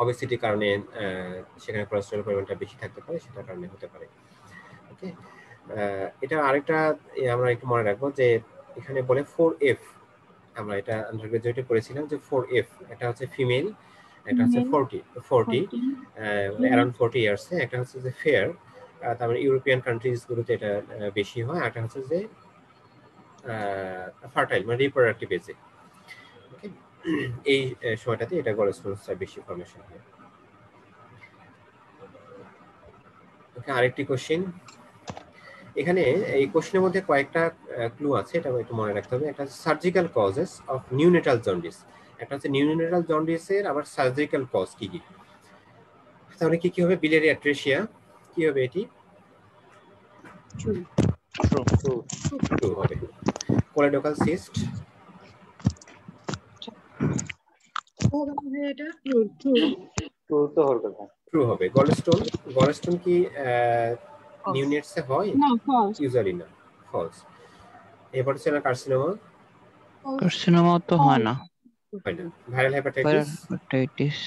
অবেসিটির কারণে সেখানে কোলেস্টেরলের পরিমাণটা বেশি থাকতে পারে, সেটার কারণে হতে পারে। ওকে, এটা আরেকটা আমরা একটু মনে রাখবো যে এখানে বলে 4F, আমরা এটা আন্ডারগ্রাজুয়েটে পড়েছিলাম যে 4F, একটা হচ্ছে ফিমেল, একটা হচ্ছে 40 অ্যারাউন্ড 40 ইয়ার্স, একটা হচ্ছে যে ফেয়ার, তারপরে ইউরোপিয়ান কান্ট্রিজ গুলোতে এটা বেশি হয়, একটা হচ্ছে যে ফার্টাইল মানে রিপ্রোডাক্টিভ এজে। ওকে, এই সময়টাতে এটা গলস্টোনটা বেশি ফর্মেশন হয়। ওকে, আরেকটি কোশ্চেন। এখানে এই কোশ্চেনের মধ্যে কয়েকটা ক্লু আছে, এটা একটু মনে রাখতে হবে। একটা surgical causes of neonatal jaundice, একটা হচ্ছে নিউনেটাল জন্ডিসের আবার সার্জিক্যাল কজ কি কি। তাহলে কি কি হবে? বিলিয়ারি অ্যাট্রেসিয়া, কি হবে এটি? ট্রু হবে। কোলেডোকাল সিস্ট, ট্রু হবে। গলস্টোন কি নিউনেটসে হয়? ইউজুয়ালি না, ফলস। হেপাটোসেলার কার্সিনোমা, কার্সিনোমা তো হয় না। হয় না। ভাইরাল হেপাটাইটিস, হেপাটাইটিস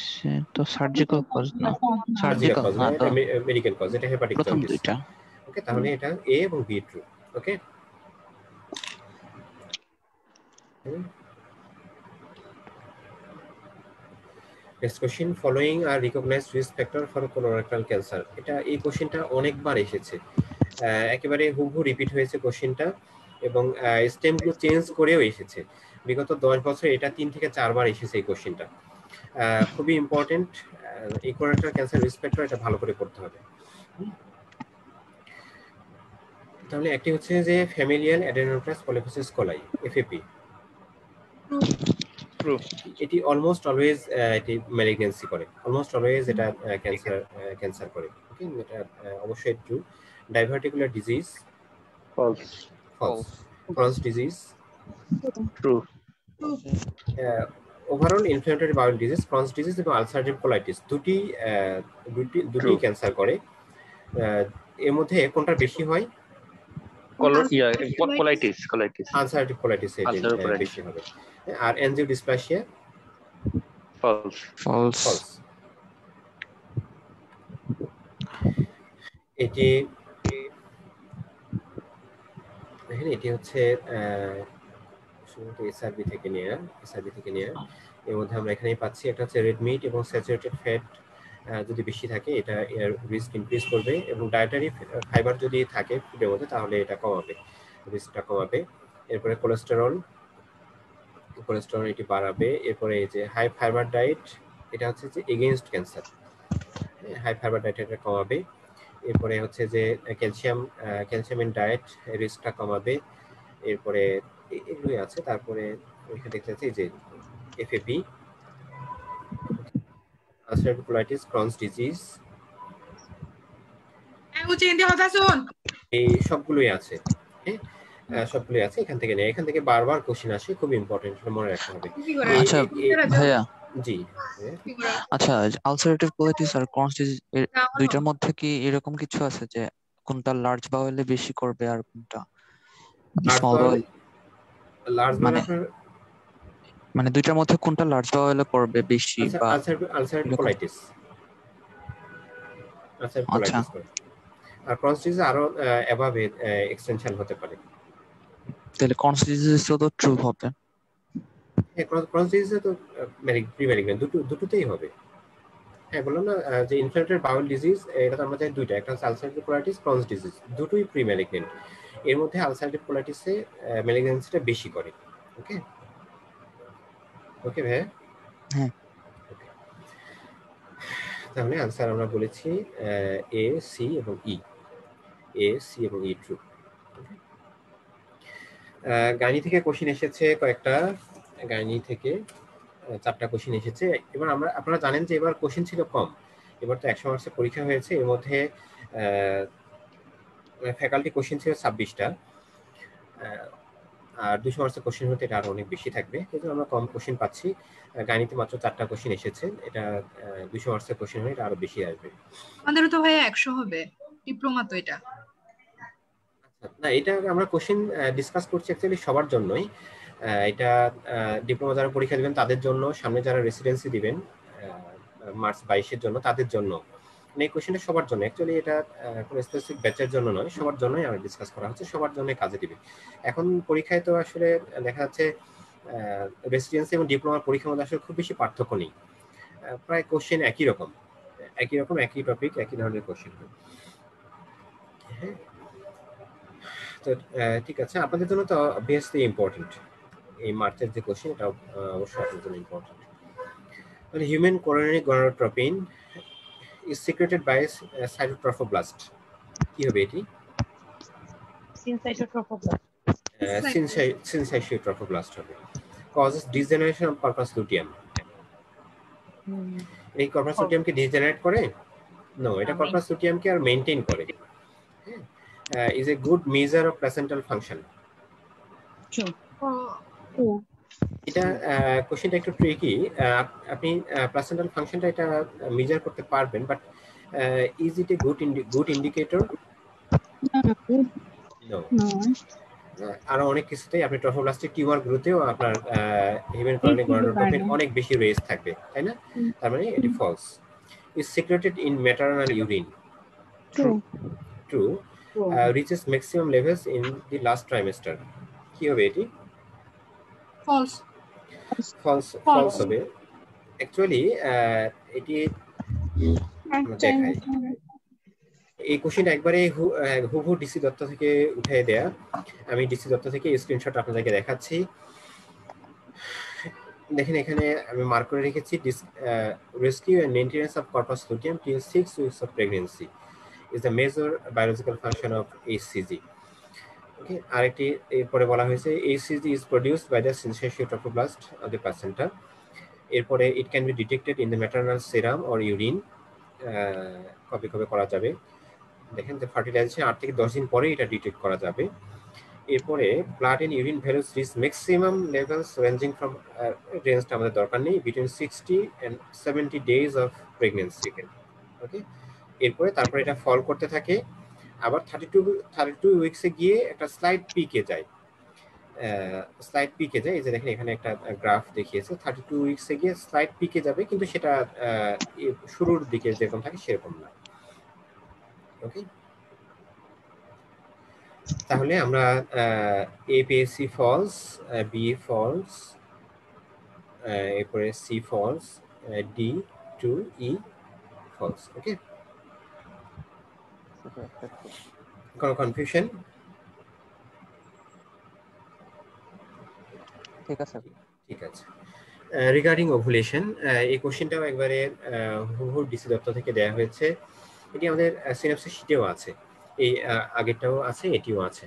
তো সার্জিক্যাল কজ না, সার্জিক্যাল কজ না, না, তো এটা মেডিকেল কজ, এটা হেপাটিক প্রথম জন্ডিস। দুইটা। ওকে, তাহলে এটা এ এবং B true. Okay, next question, following are recognized risk factor for colorectal cancer. এই কোশ্চেনটা অনেকবার এসেছে, একেবারে হুবহু রিপিট হয়েছে কোশ্চেনটা, এবং স্টেমগুলো চেঞ্জ করেও এসেছে। বিগত 10 বছর এটা 3 থেকে 4 বার এসেছে এই কোশ্চেনটা। খুবই ইম্পর্টেন্ট, এই কোলোরেক্টাল ক্যান্সার রিস্ক ফ্যাক্টর, এটা ভালো করে পড়তে হবে। তাহলে একটি হচ্ছে যে familial adenomatous polyposis coli, FAP. True. এটি অলমোস্ট অলওয়েজ এটি ম্যালিগন্যান্সি করে, অলমোস্ট অলওয়েজ এটা ক্যান্সার করে। ওকে, এটা অবশ্যই true. Diverticular disease, false. False. Crohn's disease, true. Overall inflammatory bowel disease, Crohn's disease এবং আলসারেটিভ কোলাইটিস দুটি ক্যান্সার করে। এর মধ্যে কোনটা বেশি হয়? কোলাইটিস। আলসারেটিভ কোলাইটিস বেশি হবে। আর এনজিওডিসপ্লাসিয়া, ফলস। এটি হচ্ছে এসআরবি থেকে নেওয়া। এর মধ্যে আমরা এখানেই পাচ্ছি, একটা হচ্ছে রেড মিট এবং স্যাচুরেটেড ফ্যাট যদি বেশি থাকে এটা এর রিস্ক ইনক্রিজ করবে, এবং ডায়েটারি ফাইবার যদি থাকে ফুডের মধ্যে তাহলে এটা কমাবে, রিস্কটা কমাবে। এরপরে কোলেস্টেরল এটি বাড়াবে। এরপরে এই যে হাই ফাইবার ডায়েট, এটা হচ্ছে যে against cancer, high fibre diet এটা কমাবে। এরপরে হচ্ছে যে ক্যালসিয়াম ইন ডায়েট রিস্কটা কমাবে। এরপরে এগুলোই আছে। তারপরে এখানে দেখতে পাচ্ছি যে এফএপি, আলসারেটিভ কোলাইটিস, ক্রনস ডিজিজ, এই সবগুলোই আছে। হ্যাঁ, সবগুলোই আছে। এখান থেকে বারবার কোশ্চেন আসে, খুব ইম্পর্টেন্ট, মনে রাখতে হবে। আচ্ছা ভাইয়া, জি, আচ্ছা আলসারেটিভ কোলাইটিস আর ক্রনস ডিজিজ এর দুইটার মধ্যে কি এরকম কিছু আছে যে কোনটা লার্জ বাউলে বেশি করবে আর কোনটা স্মল বাউল? মানে দুইটার মধ্যে কোনটা লার্জ বাউলে করবে বেশি? বা আলসারেটিভ কোলাইটিস আলসারেটিভ আচ্ছা কোলাইটিস করে। আর ক্রনিক ডিজিজ আরো অ্যাবাভ এক্সটেনশন হতে পারে। তাহলে ক্রনিক ডিজিজও তো ট্রু হবে। হ্যাঁ, ক্রনিক ডিজিজে তো প্রি ম্যালিগন্যান্ট দুটোতেই হবে। হ্যাঁ, বললাম না যে ইনফ্ল্যামেটরি বাউল ডিজিজ এটা তো আমরা জানি দুইটা, একটা হচ্ছে আলসারেটিভ কোলাইটিস, ক্রনিক ডিজিজ, দুটোই প্রি ম্যালিগন্যান্ট। এর মধ্যে আলসারেটিভ কোলাইটিসে ম্যালিগন্যান্সিটা বেশি করে। ওকে ওকে ভাই। হ্যাঁ তাহলে আনসার আমরা বলেছি এ, সি এবং ই। এ, সি এবং ই ট্রু। গাইনি থেকে কোশ্চেন এসেছে কয়েকটা, গাইনি থেকে 4টা কোশ্চেন এসেছে। এবার আপনারা জানেন যে এবার কোশ্চেন ছিল কম, এবার তো 100 মার্কসের পরীক্ষা হয়েছে, এর মধ্যে ফ্যাকাল্টি কোশ্চেন ছিল 26টা, আর 200 মার্কসের কোশ্চেন হতে এটা আরো অনেক বেশি থাকবে, এই জন্য আমরা কম কোশ্চেন পাচ্ছি। গাণিতে মাত্র 4টা কোশ্চেন এসেছে, এটা 200 মার্কসের কোশ্চেন হলে এটা আরো বেশি আসবে। আমাদেরও তো ভাইয়া 100 হবে, ডিপ্লোমা তো এটা। না, এটা আমরা কোশ্চেন ডিসকাস করছি অ্যাকচুয়ালি সবার জন্যই। এটা ডিপ্লোমা যারা পরীক্ষা দিবেন তাদের জন্য, সামনে যারা রেসিডেন্সি দিবেন মার্চ 22-এর জন্য তাদের জন্য, মানে এই কোশ্চেনটা সবার জন্য। অ্যাকচুয়ালি এটা কোনো স্পেসিফিক ব্যাচের জন্য নয়, সবার জন্যই আমরা ডিসকাস করা হচ্ছে, সবার জন্যই কাজে দিবে। এখন পরীক্ষায় তো আসলে দেখা যাচ্ছে রেসিডেন্সি এবং ডিপ্লোমার পরীক্ষার মধ্যে আসলে খুব বেশি পার্থক্য নেই, প্রায় কোশ্চেন একই রকম, একই টপিক, একই ধরনের কোশ্চেন। হ্যাঁ, তো ঠিক আছে, আপনাদের জন্য তো অবভিয়াসলি ইম্পর্টেন্ট এই মার্চের যে কোশ্চেন, এটা অবশ্যই আপনাদের জন্য ইম্পর্টেন্ট। মানে human কোরোনারি গনোট্রপিন is secreted by cytotrophoblast, কি হবে এটি? syncytotrophoblast হবে। causes degeneration of corpus luteum, এই corpus luteum কে ডিজেনারেট করে? নো, এটা corpus luteum কে আর মেইনটেইন করে। is a good measure of placental function. এটা কোশ্চেনটা একটু ট্রিকি, আপনি প্লাসেন্টাল ফাংশনটা এটা মেজার করতে পারবেন, but is it a good indicator? No. আরো অনেক কিছুতেই আপনি ট্রফোব্লাস্টিক টিউমার গ্রোথেও আপনার হিউম্যান কোরোনারি গনোট্রপিন অনেক বেশি রেজ থাকবে, তাই না? তার মানে এটি false. Is secreted in maternal urine, true. Reaches maximum levels in the last trimester, কি হবে এটি? ফলস। ফলস হবে। অ্যাকচুয়ালি এটি দেখায়, এই কোশ্চেনটা একবারে হুবহু ডিসি দত্ত থেকে উঠে দেয়া। আমি ডিসি দত্ত থেকে স্ক্রিনশট আপনাদেরকে দেখাচ্ছি, দেখেন এখানে আমি মার্ক করে রেখেছি, rescue and maintenance of corpus luteum till 6 weeks of pregnancy is the major biological function of hCG. Okay, আরেকটি এরপরে বলা হয়েছে hCG is produced by the syncytotrophoblast of the placenta. এরপরে it can be detected in the maternal serum or urine, কবে কবে করা যাবে? দেখেন যে ফার্টিলাইজেশন 8 থেকে 10 দিন পরে এটা ডিটেক্ট করা যাবে। এরপরে blood and urine values reach maximum levels ranging from, রেঞ্জটা আমাদের দরকার নেই, between 60 and 70 days of pregnancy. Okay, এরপরে তারপরে এটা ফল করতে থাকে, আবার 32 উইকসে গিয়ে একটা স্লাইড পিকে যায়, এই যে দেখেন এখানে একটা গ্রাফ দেখিয়েছে, 32 উইকসে গিয়ে স্লাইড পিকে যাবে, কিন্তু সেটা শুরুর দিকে যেরকম থাকে সেরকম না। ওকে, তাহলে আমরা এ পেয়েছি ফলস, বি ফলস, এরপরে সি ফলস, ডি টু, ই ফলস। ওকে, কোনো কনফিউশন? ঠিক আছে। ঠিক আছে। রিগার্ডিং ওভুলেশন, এই কোশ্চেনটাও একবারে হুবহু ডিসি দত্ত থেকে দেয়া হয়েছে, এটি আমাদের সিনাপসিস শীটেও আছে, এই আগেরটাও আছে, এটিও আছে।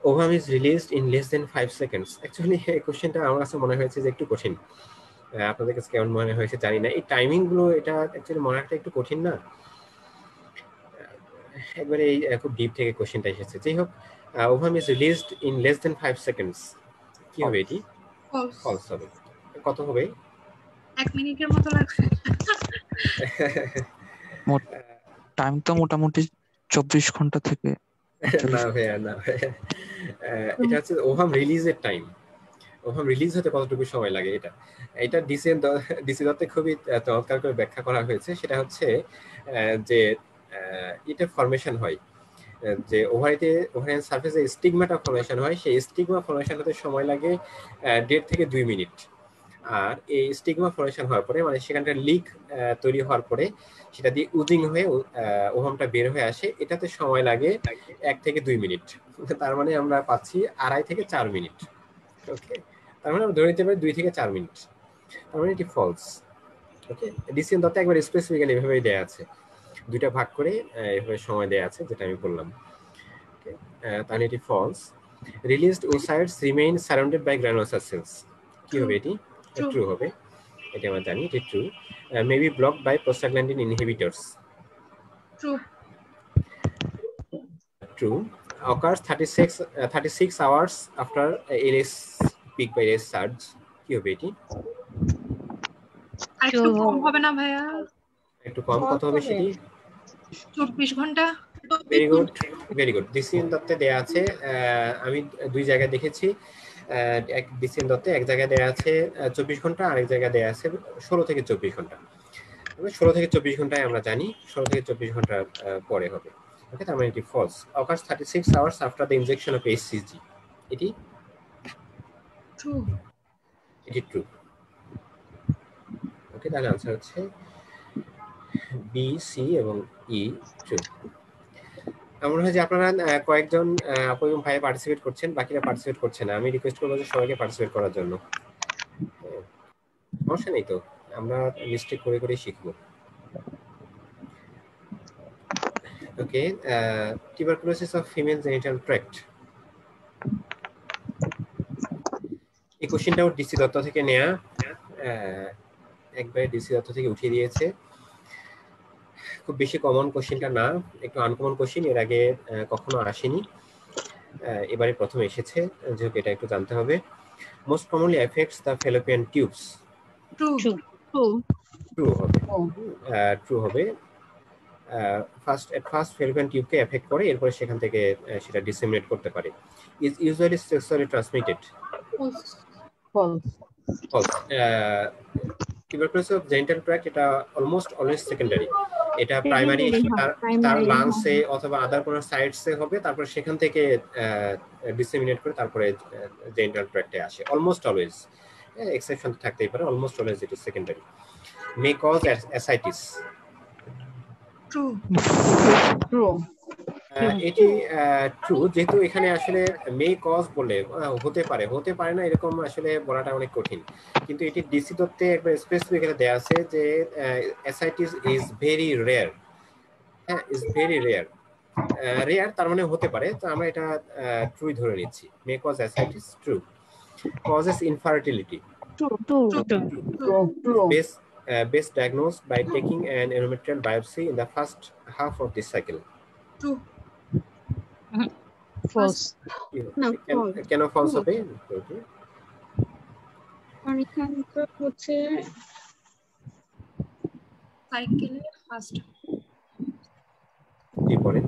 Ovum is released in less than 5 seconds. Actually এই কোশ্চেনটা আমার কাছে মনে হয়েছে যে একটু কঠিন, আপনাদের কাছে কেমন মনে হয়েছে জানি না, এই টাইমিং গুলো এটা অ্যাকচুয়ালি মনে রাখতে একটু কঠিন না, একবারে এই খুব ডিপ থেকে কোশ্চেনটা এসেছে। যাই হোক, ovum is released in less than 5 seconds, কি হবে এটি? ফলস হবে। কত হবে? 1 মিনিটের মতো লাগবে। টাইম তো মোটামুটি 24 ঘন্টা থেকে না ভাইয়া, না ভাইয়া, এটা হচ্ছে ওভাম রিলিজের টাইম, ওভাবে রিলিজ হতে কতটুকু সময় লাগে, এটা ডিসি দত্তে খুবই চমৎকার করে ব্যাখ্যা করা হয়েছে। সেটা হচ্ছে যে এটা ফরমেশন হয়, যে ওভারিয়ান সারফেসে স্টিগমাটা ফরমেশন হয়, সেই স্টিগমা ফরমেশন হতে সময় লাগে 1.5 থেকে 2 মিনিট। আর এই স্টিগমা ফরমেশন হওয়ার পরে মানে সেখানকার লিক তৈরি হওয়ার পরে সেটা দিয়ে উজিং হয়ে ওভামটা বের হয়ে আসে, এটাতে সময় লাগে 1 থেকে 2 মিনিট। তার মানে আমরা পাচ্ছি 2.5 থেকে 4 মিনিট। ওকে, তার মানে আমরা ধরে নিতে পারি 2 থেকে 4 মিনিট। তার মানে এটি ফলস। ওকে, ডিসিশন দত্তে একবার স্পেসিফিক্যালি এভাবেই দেয়া আছে, দুইটা ভাগ করে এভাবে সময় দেয়া আছে, যেটা আমি বললাম। ওকে, তাহলে এটি false. Released oocytes remain surrounded by গ্রানুলোসার সেলস, কি হবে এটি? ট্রু হবে, এটা আমরা জানি, এটি true. Maybe blocked by prostaglandin inhibitors, true. occurs 36 hours after LS peak by LS surge, কি হবে এটি? একটু কম হবে না ভাইয়া? একটু কম, কত হবে সেটি? 24 ঘন্টা। Very good. ডিসিএন দত্তে দেয়া আছে, আমি 2 জায়গায় দেখেছি, এক ডিসিএন দত্তে এক জায়গায় দেয়া আছে 24 ঘন্টা, আরেক জায়গায় দেয়া আছে 16 থেকে 24 ঘন্টা। 16 থেকে 24 ঘন্টায় আমরা জানি 16 থেকে 24 ঘন্টা পরে হবে। ওকে, তার মানে এটি false. occurs 36 hours after the injection of HCG, এটি ট্রু। এটি ট্রু। ওকে, তাহলে आंसर হচ্ছে বি, সি এবং ই ট্রু। এমন হয় যে আপনারা কয়েকজন আপু এবং ভাই পার্টিসিপেট করছেন, বাকিরা পার্টিসিপেট করছে না। আমি রিকোয়েস্ট করবো যে সবাইকে পার্টিসিপেট করার জন্য। সমস্যা নেই তো, আমরা মিস্টেক করে করে শিখবো। Okay, tuberculosis of female genital tract, এই কোশ্চেনটাও ডিসি দত্ত থেকে নেয়া, একবারে ডিসি দত্ত থেকে উঠিয়ে দিয়েছে। খুব বেশি কমন কোশ্চেনটা না, একটু আনকমন কোশ্চেন, এর আগে কখনো আসেনি, এবারে প্রথম এসেছে, যেহেতু এটা একটু জানতে হবে। Most commonly affects the fallopian tubes, true হবে, ট্রু হবে। ফার্স্ট ফ্যালোপিয়ান টিউবকে এফেক্ট করে, এরপরে সেখান থেকে সেটা ডিসেমিনেট করতে পারে। Is usually sexually transmitted, false. Tuberculosis of genital tract এটা অলমোস্ট অলওয়েজ সেকেন্ডারি, এটা প্রাইমারি তার লাংসে অথবা আদার কোনো সাইটসে হবে, তারপর সেখান থেকে ডিসেমিনেট করে তারপরে জেনিটাল ট্র্যাক্টে আসে, অলমোস্ট অলওয়েজ, এক্সেপশন থাকতেই পারে, almost always it is secondary. May cause ascites, true. এটি ট্রু, যেহেতু এখানে আসলে মে কজ বলে হতে পারে না এরকম আসলে বলাটা অনেক কঠিন, কিন্তু এটি ডিসি দত্তে একবার স্পেসিফিক্যালি দেয়া আছে যে অ্যাসাইটিস ইজ ভেরি রেয়ার। হ্যাঁ, ইজ ভেরি রেয়ার, তার মানে হতে পারে, তো আমরা এটা ট্রুই ধরে নিচ্ছি। May cause ascites, true. Causes infertility, best diagnosed by taking an endometrial biopsy in the first half of this cycle, true. False. কেন ফলস হবে? অনেকখানকার হচ্ছে সাইকেলে ফার্স্ট কি পড়েন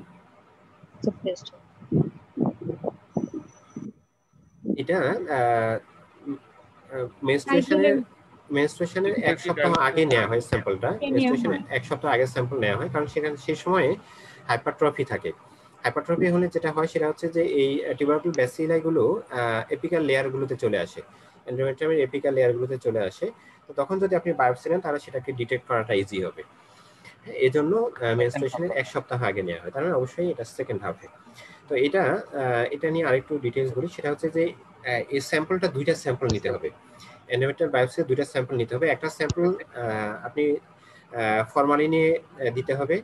এটা মেনস্ট্রুয়েশনের 1 সপ্তাহ আগে নেওয়া হয় স্যাম্পলটা, মেনস্ট্রুয়েশনের 1 সপ্তাহ আগে স্যাম্পল নেওয়া হয়, কারণ সেখানে সেই সময়ে হাইপারট্রফি থাকে। হাইপারট্রফি হলে যেটা হয় সেটা হচ্ছে যে এই টিউবারকুল ব্যাসিলাই গুলো এপিক্যাল লেয়ার গুলোতে চলে আসে, এন্ডোমেট্রিয়ামের এপিক্যাল লেয়ার গুলোতে চলে আসে, তো তখন যদি আপনি বায়োপসি নেন তাহলে সেটাকে ডিটেক্ট করাটা ইজি হবে। এজন্য মেনস্ট্রুয়েশনের 1 সপ্তাহ আগে নেওয়া হয়, তার মানে অবশ্যই এটা সেকেন্ড হাফে। তো এটা নিয়ে আরেকটু ডিটেইলস বলি, সেটা হচ্ছে যে এই স্যাম্পলটা 2টা স্যাম্পল নিতে হবে, এন্ডোমেট্রিয়াল বায়োপসি 2টা স্যাম্পল নিতে হবে। একটা স্যাম্পল আপনি ফরমালিনে দিতে হবে,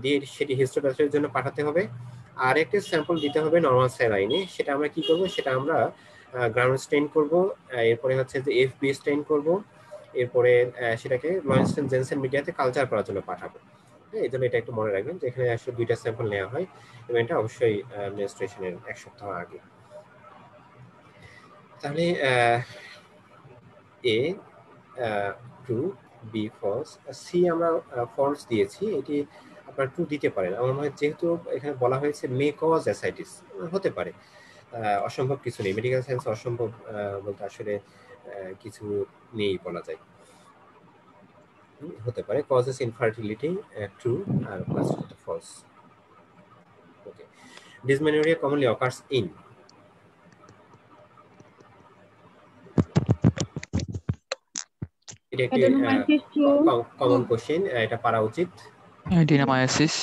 দিয়ে সেটি হিস্টোপ্যাথির জন্য পাঠাতে হবে, আর একটা স্যাম্পল দিতে হবে নরমাল স্যালাইনে। সেটা আমরা কি করব, সেটা আমরা গ্রাউন্ড স্টেইন করব, এরপরে হচ্ছে যে এফবি স্টেইন করব, এরপরে সেটাকে লরেন্সেন জেনসেন মিডিয়াতে কালচার করার জন্য পাঠাবো। এই জন্য এটা একটু মনে রাখবেন যে এখানে আসলে 2টা স্যাম্পল নেওয়া হয় এবং এটা অবশ্যই মেনস্ট্রুয়েশনের 1 সপ্তাহ আগে। তাহলে A true, B false, C আমরা ফলস দিয়েছি, এটি আপনারা ট্রু দিতে পারেন। আমার মনে হয় যেহেতু এখানে বলা হয়েছে মে কজ অ্যাসাইটিস, হতে পারে, অসম্ভব কিছু নেই, মেডিকেল সায়েন্স অসম্ভব বলতে আসলে কিছু নেই বলা যায়। হতে পারে কজেস ইনফার্টিলিটি ট্রু আর plus false. Okay, dysmenorrhoea commonly occurs in, এটা একটি কমন কোশ্চেন, এটা পারা উচিত। Adenomyosis,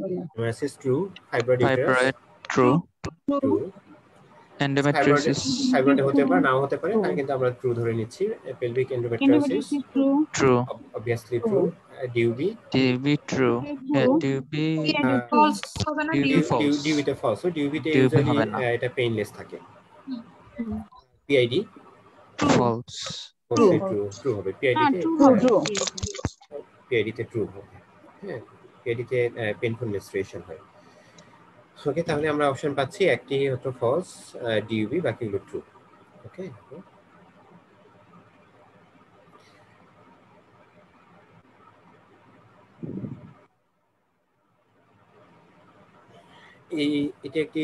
Adenomyosis true, fibroid uterus fibroid, true. True, Endometriosis, fibroid হতে পারে নাও হতে পারে, তাই কিন্তু আমরা ট্রু ধরে নিচ্ছি। Pelvic endometriosis true. obviously true. DUB DB, true. Yeah, DB, false হবে না? DB false. ডিউবিতে ফলস, ডিউবিতে DB ইউজুয়ালি হবে না। এটা পেইনলেস থাকে। PID False. ট্রু হবে, পিআইডিতে ট্রু হবে। হ্যাঁ, পিআইডিতে পেইনফুল মেনস্ট্রুয়েশন হয়। ওকে, তাহলে আমরা অপশন পাচ্ছি একটি হচ্ছে ফলস, ডিউবি, বাকিগুলো ট্রু। ওকে, এটা একটি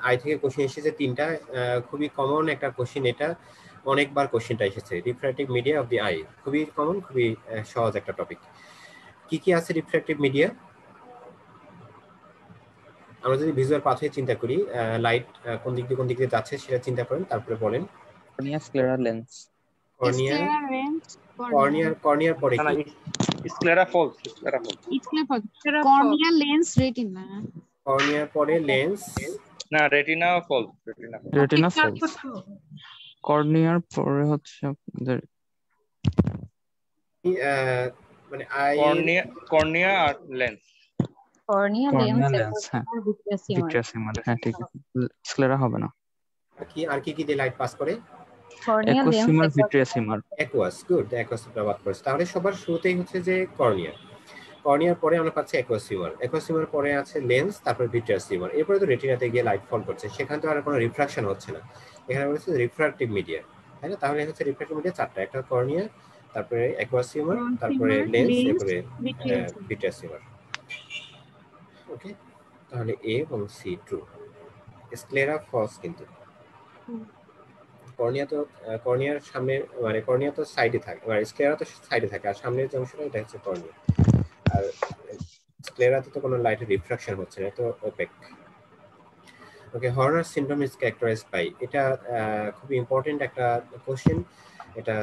আই থেকে কোশ্চেন এসেছে তিনটা, খুবই কমন একটা কোশ্চেন, এটা অনেকবার কোশ্চেনটা এসেছে। Refractive media of the I, খুবই কমন, খুবই সহজ একটা টপিক। কি কি আছে রিফ্র্যাক্টিভ মিডিয়া? আমরা যদি ভিজুয়াল পাথওয়ে চিন্তা করি, লাইট কোন দিক দিয়ে যাচ্ছে সেটা চিন্তা করেন, তারপরে বলেন। Cornea, scleral lens. কর্নিয়ার পরে না কি? Sclera false, cornea lens retina. কর্নিয়ার পরে লেন্স, না retina false, Retina false. Corneal পরে হচ্ছে আপনাদের মানে আই কর্নিয়া আর lens. Cornea cornea lens lens, হ্যাঁ। Vitreous humor, হ্যাঁ ঠিক আছে। স্ক্লেরা হবে না। আর কি দিয়ে লাইট পাস করে? Cornea Aqueous humor, lens vitreous humor. Aqueous, good, aqueous ব্যবহার করেছে। তাহলে সবার শুরুতেই হচ্ছে যে কর্নিয়ার পরে আমরা পাচ্ছি অ্যাকুয়াস হিউমার পরে আছে লেন্স, তারপরে ভিট্রিয়াস হিউমার, এরপরে তো রেটিনাতে গিয়ে লাইট ফল করছে, সেখানে তো আর কোনো রিফ্রাকশন হচ্ছে না। এখানে বলেছে রিফ্রাক্টিভ মিডিয়া, তাই না? তাহলে হচ্ছে রিফ্রাক্টিভ মিডিয়া চারটা, একটা কর্নিয়া, তারপরে অ্যাকুয়াস হিউমার, তারপরে লেন্স, তারপরে ভিট্রিয়াস হিউমার। ওকে, তাহলে এ এবং সি ট্রু। স্ক্লেরা ফলস, কিন্তু কর্নিয়ার সামনে, মানে কর্নিয়া তো সাইডে থাকে, মানে স্ক্লেরা তো সাইডে থাকে, আর সামনের যে অংশটা এটা হচ্ছে কর্নিয়া। আর স্ক্লেরাতে তো কোনো লাইটের রিফ্রাকশন হচ্ছে না, তো opaque. Okay, Horner syndrome is characterized by, এটা খুবই ইম্পর্টেন্ট একটা কোশ্চেন। এটা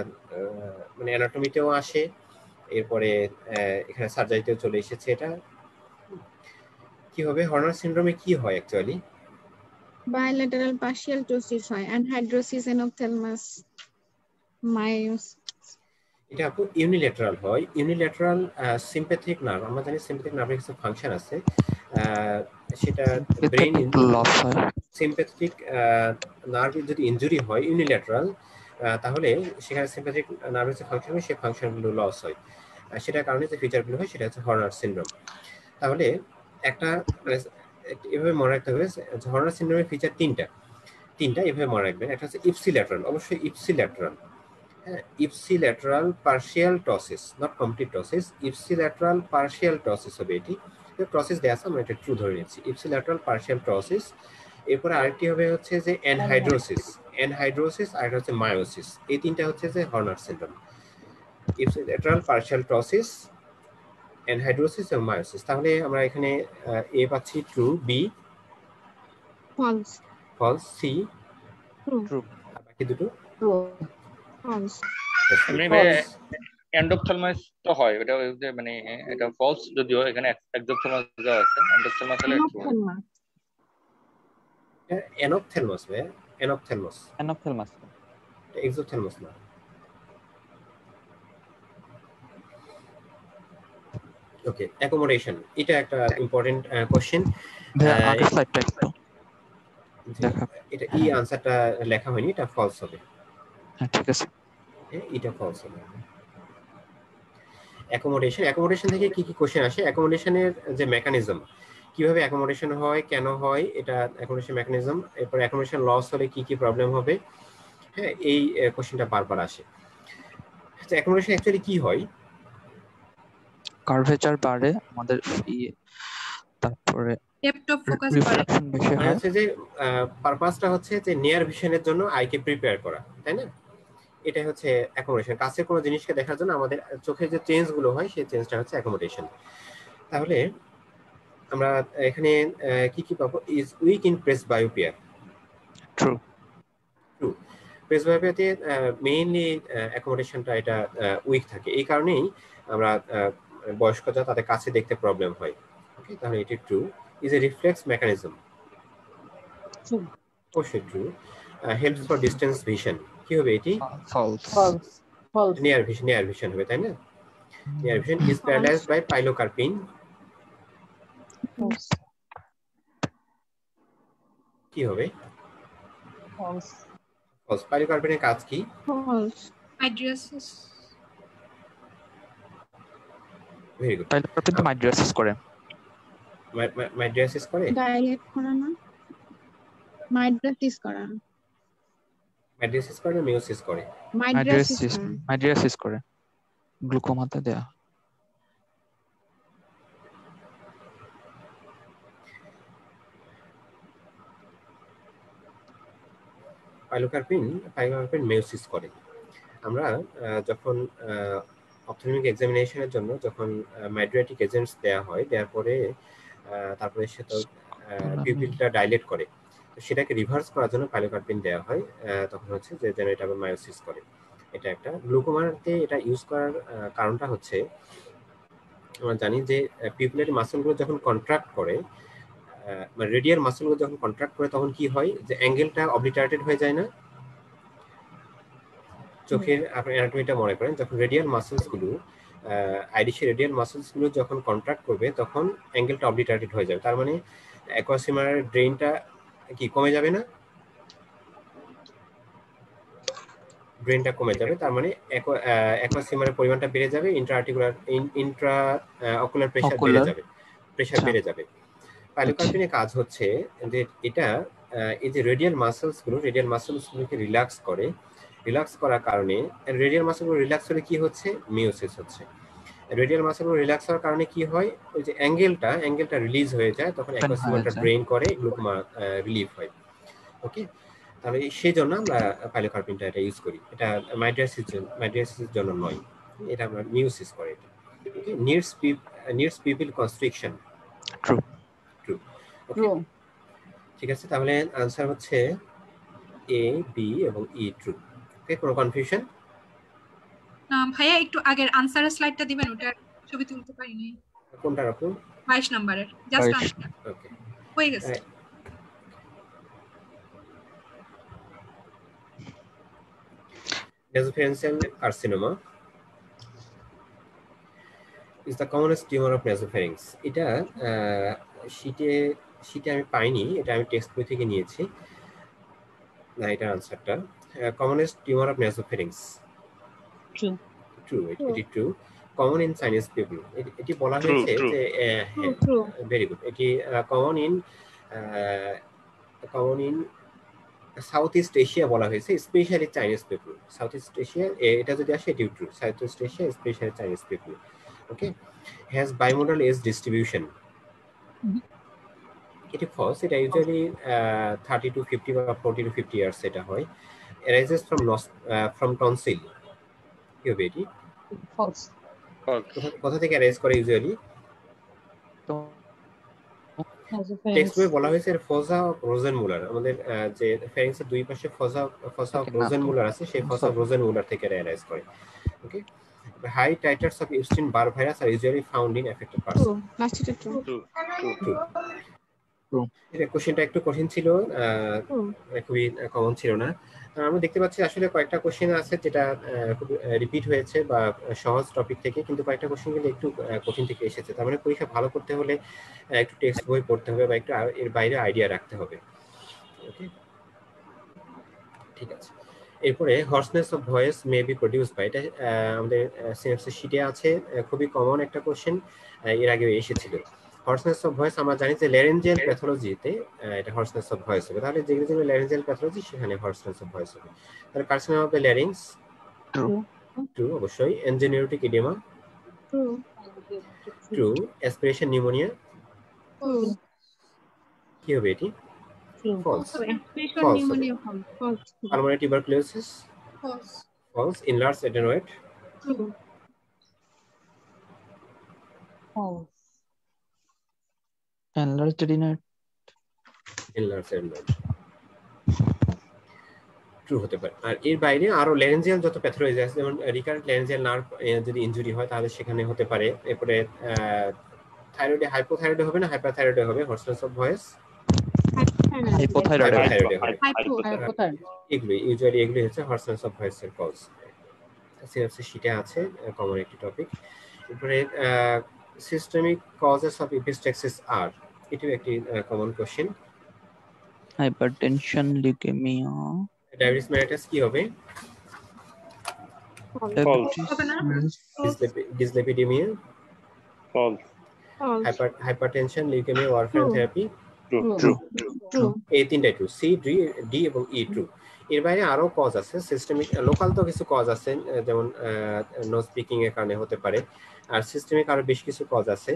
মানে অ্যানাটমিতেও আসে, এরপরে এখানে সার্জারিতেও চলে এসেছে। এটা কি হবে? হর্নার সিনড্রোমে কি হয় অ্যাকচুয়ালি? bilateral partial ptosis হয় anhidrosis enophthalmos myos। এটা আপু ইউনিল্যাটারাল হয়, ইউনিল্যাটারাল সিম্প্যাথিক নার্ভ, আমরা জানি সিম্প্যাথিক নার্ভের কিছু ফাংশন আছে, সেটা ব্রেইন লস হয়। সিম্প্যাথিক নার্ভের যদি ইনজুরি হয় ইউনিল্যাটারাল, তাহলে সেখানে সিম্প্যাথিক নার্ভের যে ফাংশন হয় সেই ফাংশনগুলো লস হয়, সেটার কারণে যে ফিচারগুলো হয় সেটা হচ্ছে হর্নার সিনড্রোম। তাহলে একটা এভাবে মনে রাখতে হবে, হর্নার সিনড্রোমের ফিচার তিনটা এভাবে মনে রাখবেন। একটা হচ্ছে ইপসিল্যাটারাল, অবশ্যই ipsilateral, ipsilateral partial ptosis, not complete ptosis, ipsilateral partial ptosis হবে। এটি টসিস দেয়া আছে, আমরা এটা ট্রু ধরে নিচ্ছি, ইপসিল্যাটারাল পার্শিয়াল টসিস। এরপরে আরেকটি হবে হচ্ছে যে এনহাইড্রোসিস, আর হচ্ছে মায়োসিস। এই তিনটা হচ্ছে যে Horner syndrome, ipsilateral partial ptosis, anhidrosis এবং মায়োসিস। তাহলে আমরা এখানে এ পাচ্ছি true, B false, C true, বাকি দুটো false। এন্ডোপথ্যালমাস তো হয়, এটা মানে এটা ফলস, যদিও এখানে এক্সোপথ্যালমাস দেওয়া আছে, এন্ডোপথ্যালমাস হলে ট্রু। এনোপথ্যালমাস, এনোপথ্যালমাস, এক্সোপথ্যালমাস না। ওকে, অ্যাকোমোডেশন, এটা একটা ইম্পর্টেন্ট কোশ্চেন। আগের স্লাইডটা একটু দেখা। এটা এই আনসারটা লেখা হয়নি, এটা ফলস হবে। হ্যাঁ ঠিক আছে, এটা ফলস হবে। অ্যাকোমোডেশন থেকে কি কি কোশ্চেন আসে? অ্যাকোমোডেশনের যে মেকানিজম, কিভাবে অ্যাকোমোডেশন হয়, কেন হয়, এটা অ্যাকোমোডেশন মেকানিজম। এরপর অ্যাকোমোডেশন লস হলে কি কি প্রবলেম হবে, হ্যাঁ, এই কোশ্চেনটা বারবার আসে। তো অ্যাকোমোডেশন অ্যাকচুয়ালি কি হয়? কার্ভেচার বাড়ে আমাদের তারপরে ডেপথ অফ ফোকাস বাড়ে। রিফ্রাকশন বেশি মানে হয়। হচ্ছে যে পারপাসটা হচ্ছে যে নিয়ার ভিশনের জন্য আইকে প্রিপেয়ার করা, তাই না? এটা হচ্ছে অ্যাকোমোডেশন। কাছের কোনো জিনিসকে দেখার জন্য আমাদের চোখের যে চেঞ্জ গুলো হয় সেই চেঞ্জটা হচ্ছে অ্যাকোমোডেশন। তাহলে আমরা এখানে কি কি পাবো? Is weak in presbyopia. True. True. প্রেস বায়োপিয়াতে মেইনলি অ্যাকোমোডেশনটা এটা উইক থাকে, এই কারণেই আমরা বয়স্করা তাদের কাছে দেখতে প্রবলেম হয়। ওকে, তাহলে এটি true. Is a reflex mechanism. অবশ্যই true. Helps for distance vision, কি হবে এটি? ফলস। নিয়ার ভিশন হবে, তাই না? Near vision. Is paralysed by pilocarpine. কি হবে? ফলস। পাইলোকার্পিনের কাজ কি? False. Mydriasis. Very good. Pilocarpine তো মাইড্রিয়াসিস করে। মাইড্রিয়াসিস করে? ডাইলেট করা না, মাইড্রাসিস করা। মাইড্রিয়াসিস করে না মিওসিস করে? মাইড্রাসিস করা। মাইড্রিয়াসিস করে, গ্লুকোমাতে দেয়া। পাইলোকার্পিন মিওসিস করে। আমরা যখন অপথলমিক এক্সামিনেশনের জন্য যখন মাইড্রিয়াটিক এজেন্টস দেওয়া হয়, দেওয়ার পরে তারপরে সে তো পিউপিলটা ডাইলেট করে, তো সেটাকে রিভার্স করার জন্য পাইলোকার্পিন দেওয়া হয়। তখন হচ্ছে যে যেন এটা আবার মায়োসিস করে। এটা একটা। গ্লুকোমাতে এটা ইউজ করার কারণটা হচ্ছে আমরা জানি যে পিউপিলারি মাসলগুলো যখন কন্ট্রাক্ট করে, মানে রেডিয়াল মাসলগুলো যখন কন্ট্রাক্ট করে তখন কি হয়, যে অ্যাঙ্গেলটা অবলিটারেটেড হয়ে যায় না? চোখের আপনি অ্যানাটমিটা মনে করেন, যখন রেডিয়াল মাসলস গুলো আইরিশের রেডিয়াল মাসলস গুলো যখন কন্ট্রাক্ট করবে তখন অ্যাঙ্গেলটা অবলিটারেটেড হয়ে যাবে। তার মানে অ্যাকোয়াসিমার ড্রেনটা কি কমে যাবে না? ড্রেনটা কমে যাবে, তার মানে অ্যাকোয়াসিমারের পরিমাণটা বেড়ে যাবে, ইন্ট্রা অকুলার প্রেসার বেড়ে যাবে, প্রেসার বেড়ে যাবে। পাইলোকার্পিনের কাজ হচ্ছে যে এটা এই যে রেডিয়াল মাসলস গুলোকে রিল্যাক্স করে। রিল্যাক্স করার কারণে রেডিয়াল মাসলগুলো রিল্যাক্স হলে কি হচ্ছে? মিওসিস হচ্ছে। রেডিয়াল মাসলগুলো রিল্যাক্স হওয়ার কারণে কি হয়? ওই যে অ্যাঙ্গেলটা রিলিজ হয়ে যায়, তখন অ্যাকোয়াসিমারটা ড্রেন করে, গ্লুকোমা রিলিফ হয়। ওকে, তাহলে সেই জন্য আমরা পাইলোকার্পিনটা এটা ইউজ করি। এটা মাইড্রিয়াসিসের জন্য নয়, এটা আমরা মিওসিস করে। এটা okay. Needs pupil constriction. True. True. Okay, ঠিক আছে। তাহলে आंसर হচ্ছে এ, বি এবং ই ট্রু। ওকে, কোনো কনফিউশন? ভাইয়া একটু আগের আনসারের স্লাইডটা দিবেন, ওটা ছবি তুলতে পারিনি। কোনটা রাখুন? 22 নম্বরের জাস্ট আনসার। ওকে, হয়ে গেছে। Nasopharyngeal carcinoma is the commonest tumor of nasopharynx. এটা শীটে আমি পাইনি, এটা আমি টেক্সট বই থেকে নিয়েছি। না, এটা আনসারটা commonest tumor of nasopharynx. True. এটি true. Common in Chinese people, এটি বলা হয়েছে যে ভেরি গুড। এটি common in South East Asia বলা হয়েছে, specially Chinese people. South East Asia এটা যদি আসে এটি true. South East Asia specially Chinese people. Okay, has bimodal age distribution. এটি ফলস। এটা ইউজুয়ালি 30 to 50 বা 40 to 50 ইয়ার্স এটা হয়। Arises from tonsil. কি হবে এটি? ফলস। কোথা থেকে অ্যারাইজ করে ইউজুয়ালি? টেক্সট বই বলা হয়েছে ফসা অফ রোজেনমুলার। আমাদের যে ফ্যারিংসের দুই পাশে ফসা অফ রোজেনমুলার আছে, সেই ফসা অফ রোজেনমুলার থেকে অ্যারাইজ করে। Okay, high titres of Epstein Barr virus are usually found in affected person. লাস্টটা ট্রু। এটা কোশ্চেনটা একটু কঠিন ছিল, খুবই কমন ছিল না। আমরা দেখতে পাচ্ছি আসলে কয়েকটা কোশ্চেন আছে যেটা খুব রিপিট হয়েছে বা সহজ টপিক থেকে, কিন্তু কয়েকটা কোশ্চেন কিন্তু একটু কঠিন থেকে এসেছে। তার মানে পরীক্ষা ভালো করতে হলে একটু টেক্সট বই পড়তে হবে বা একটু এর বাইরে আইডিয়া রাখতে হবে। ওকে, ঠিক আছে। এরপরে hoarseness of voice may be produced by, এটা আমাদের সিনাপসিস শীটে আছে, খুবই কমন একটা কোশ্চেন, এর আগে এসেছিল। হর্সনেস অফ ভয়েস আমরা জানি যে ল্যারেঞ্জিয়াল প্যাথোলজিতে এটা হর্সনেস অফ ভয়েস হবে। তাহলে যেগুলো ল্যারেঞ্জিয়াল প্যাথোলজি সেখানে হর্সনেস অফ ভয়েস হবে। তাহলে carcinoma of the larynx true অবশ্যই। এনজেনিউরিটিক ইডিমা ট্রু। অ্যাসপিরেশন নিউমোনিয়া কি হবে এটি? True. False. So aspiration False. pneumonia false. Pulmonary tuberculosis? False. False. Enlarged adenoid? True. False. enlarged adenoid Enlarged adenoid. True হতে পারে। আর এর বাইরে আরো ল্যারেঞ্জিয়াল যত প্যাথোলজি আছে, যেমন রিকারেন্ট ল্যারেঞ্জিয়াল নার্ভ যদি ইনজুরি হয় তাহলে সেখানে হতে পারে। এরপরে থাইরয়েডে হাইপোথাইরয়েডে হবে না হাইপারথাইরয়েডে হবে? Hoarseness of voice? hypothyroid হাইপোথাইরয়েডে হবে। Hypothyroid. এগুলি ইউজুয়ালি এগুলি হচ্ছে হর্সনেস অফ ভয়েসের কজ। সিনাপসিস শীটে আছে, কমন একটি টপিক। এরপরে সিস্টেমিক কজেস অফ ইপিস্টেক্সিস আর, এটিও একটি common question. hypertension leukemia diabetes mellitus কি হবে? diabetes হবে না? Dyslipidaemia? False. False. Hypertension, leukaemia, warfarin True. Therapy? True. True. এই তিনটাই ট্রু। সি, ডি এবং ই ট্রু। এর বাইরে আরো কজ আছে সিস্টেমিক, লোকাল তো কিছু কজ আছে, যেমন নো স্পিকিং এর কারণে হতে পারে। আর সিস্টেমিক আরো বেশ কিছু কজ আছে,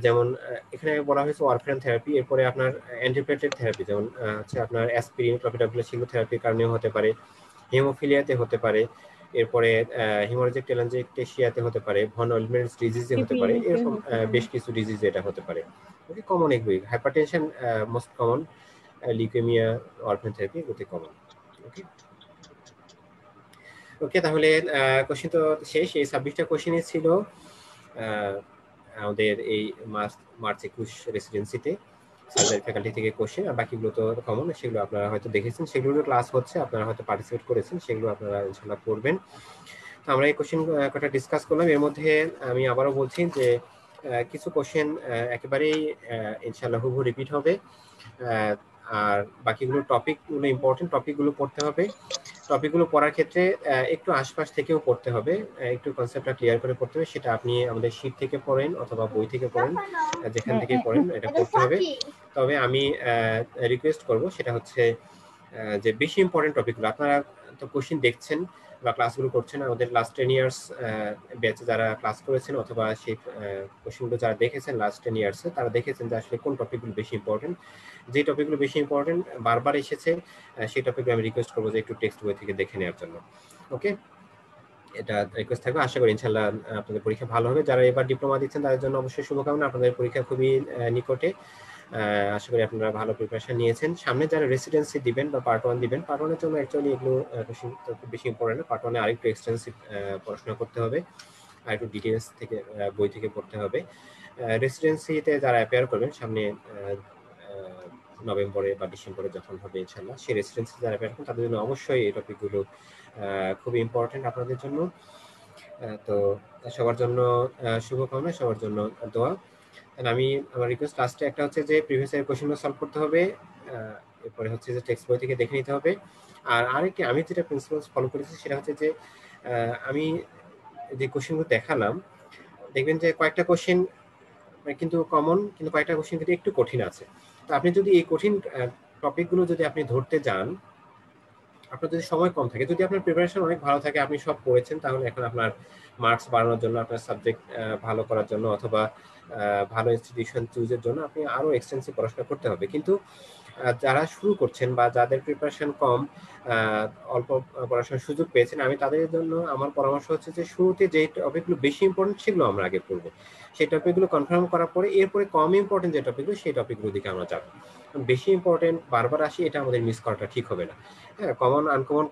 যেমন এখানে বলা হয়েছে ওয়ারফারিন থেরাপি। এরপরে আপনার অ্যান্টিপ্লেটলেট থেরাপি, যেমন হচ্ছে আপনার অ্যাসপিরিন, ক্লোপিডাগ্রেল থেরাপির কারণেও হতে পারে, হেমোফিলিয়াতে হতে পারে, এরপরে হিমোরেজিক টেলাঞ্জিওটেশিয়াতে হতে পারে, ভন অয়েলমেন্টস ডিজিজে হতে পারে, এরকম বেশ কিছু ডিজিজে এটা হতে পারে। ওকে, কমন এগুলি। Hypertension most common, leukaemia, warfarin therapy এগুলি কমন। ওকে ওকে, তাহলে কোশ্চেন তো শেষ। এই 26টা কোশ্চেনই ছিল আমাদের এই মার্চ 21 রেসিডেন্সিতে সার্জারি ফ্যাকাল্টি থেকে কোশ্চেন। আর বাকিগুলো তো কমন, সেগুলো আপনারা হয়তো দেখেছেন, সেগুলো ক্লাস হচ্ছে, আপনারা হয়তো পার্টিসিপেট করেছেন, সেগুলো আপনারা ইনশাআল্লাহ করবেন। তো আমরা এই কোশ্চেন কটা ডিসকাস করলাম। এর মধ্যে আমি আবারও বলছি যে কিছু কোশ্চেন একেবারেই ইনশাআল্লাহ হুবহু রিপিট হবে, আর বাকিগুলো টপিকগুলো ইম্পর্টেন্ট টপিকগুলো পড়তে হবে। টপিকগুলো পড়ার ক্ষেত্রে একটু আশপাশ থেকেও পড়তে হবে, একটু কনসেপ্টটা ক্লিয়ার করে পড়তে হবে। সেটা আপনি আমাদের শীট থেকে পড়েন অথবা বই থেকে পড়েন, যেখান থেকে পড়েন এটা পড়তে হবে। তবে আমি রিকোয়েস্ট করব সেটা হচ্ছে যে বেশি ইম্পর্টেন্ট টপিকগুলো, আপনারা তো কোশ্চেন দেখছেন বা ক্লাসগুলো করছেন, আমাদের লাস্ট 10 ইয়ার্স ব্যাচে যারা ক্লাস করেছেন অথবা সেই কোশ্চেনগুলো যারা দেখেছেন লাস্ট 10 ইয়ার্সে, তারা দেখেছেন যে আসলে কোন টপিকগুলো বেশি ইম্পর্টেন্ট। যে টপিকগুলো বেশি ইম্পর্টেন্ট বারবার এসেছে, সেই টপিকগুলো আমি রিকোয়েস্ট করবো যে একটু টেক্সট বই থেকে দেখে নেওয়ার জন্য। ওকে, এটা রিকোয়েস্ট থাকবে। আশা করি ইনশাআল্লাহ আপনাদের পরীক্ষা ভালো হবে। যারা এবার ডিপ্লোমা দিচ্ছেন তাদের জন্য অবশ্যই শুভকামনা, আপনাদের পরীক্ষা খুবই নিকটে। আশা করি আপনারা ভালো প্রিপারেশন নিয়েছেন। সামনে যারা রেসিডেন্সি দিবেন বা পার্ট 1 দিবেন, পার্ট 1 এর জন্য অ্যাকচুয়ালি এগুলো খুব বেশি ইম্পর্টেন্ট না। পার্ট 1 এ আরেকটু এক্সটেন্সিভ পড়াশোনা করতে হবে, আর একটু ডিটেইলস থেকে বই থেকে পড়তে হবে। রেসিডেন্সিতে যারা অ্যাপিয়ার করবেন সামনে নভেম্বরে বা ডিসেম্বরে যখন হবে ইনশাআল্লাহ, সেই রেসিডেন্সি যারা অ্যাপিয়ার করবেন তাদের জন্য অবশ্যই এই টপিকগুলো খুবই ইম্পর্টেন্ট আপনাদের জন্য। তো সবার জন্য শুভকামনা, সবার জন্য দোয়া। আমি আমার রিকোয়েস্ট লাস্টে একটা হচ্ছে যে প্রিভিয়াস ইয়ার কোশ্চেনগুলো সলভ করতে হবে, এরপরে হচ্ছে যে টেক্সট বই থেকে দেখে নিতে হবে। আর আরেকটি আমি যেটা প্রিন্সিপালস ফলো করেছি সেটা হচ্ছে যে আমি যে কোশ্চেনগুলো দেখালাম, দেখবেন যে কয়েকটা কোশ্চেন কিন্তু কমন, কিন্তু কয়েকটা কোশ্চেন কিন্তু একটু কঠিন আছে। তো আপনি যদি এই কঠিন টপিকগুলো যদি আপনি ধরতে যান, আপনার যদি সময় কম থাকে, যদি আপনার প্রিপারেশন অনেক ভালো থাকে, আপনি সব পড়েছেন, তাহলে এখন আপনার মার্কস বাড়ানোর জন্য, আপনার সাবজেক্ট ভালো করার জন্য অথবা ভালো ইনস্টিটিউশন চুজের জন্য আপনি আরো এক্সটেন্সিভ পড়াশোনা করতে হবে। কিন্তু যারা শুরু করছেন বা যাদের প্রিপারেশন কম, অল্প পড়াশোনার সুযোগ পেয়েছেন, আমি তাদের জন্য আমার পরামর্শ হচ্ছে যে শুরুতে যে টপিকগুলো বেশি ইম্পর্টেন্ট সেগুলো আমরা আগে পড়বো, সেই টপিকগুলো কনফার্ম করার পরে এরপরে কম ইম্পর্টেন্ট যে টপিকগুলো সেই টপিকগুলোর দিকে আমরা যাবো। বেশি ইম্পর্টেন্ট বারবার আসি, এটা আমাদের মিস করাটা ঠিক হবে না। হ্যাঁ, কমন আনকমন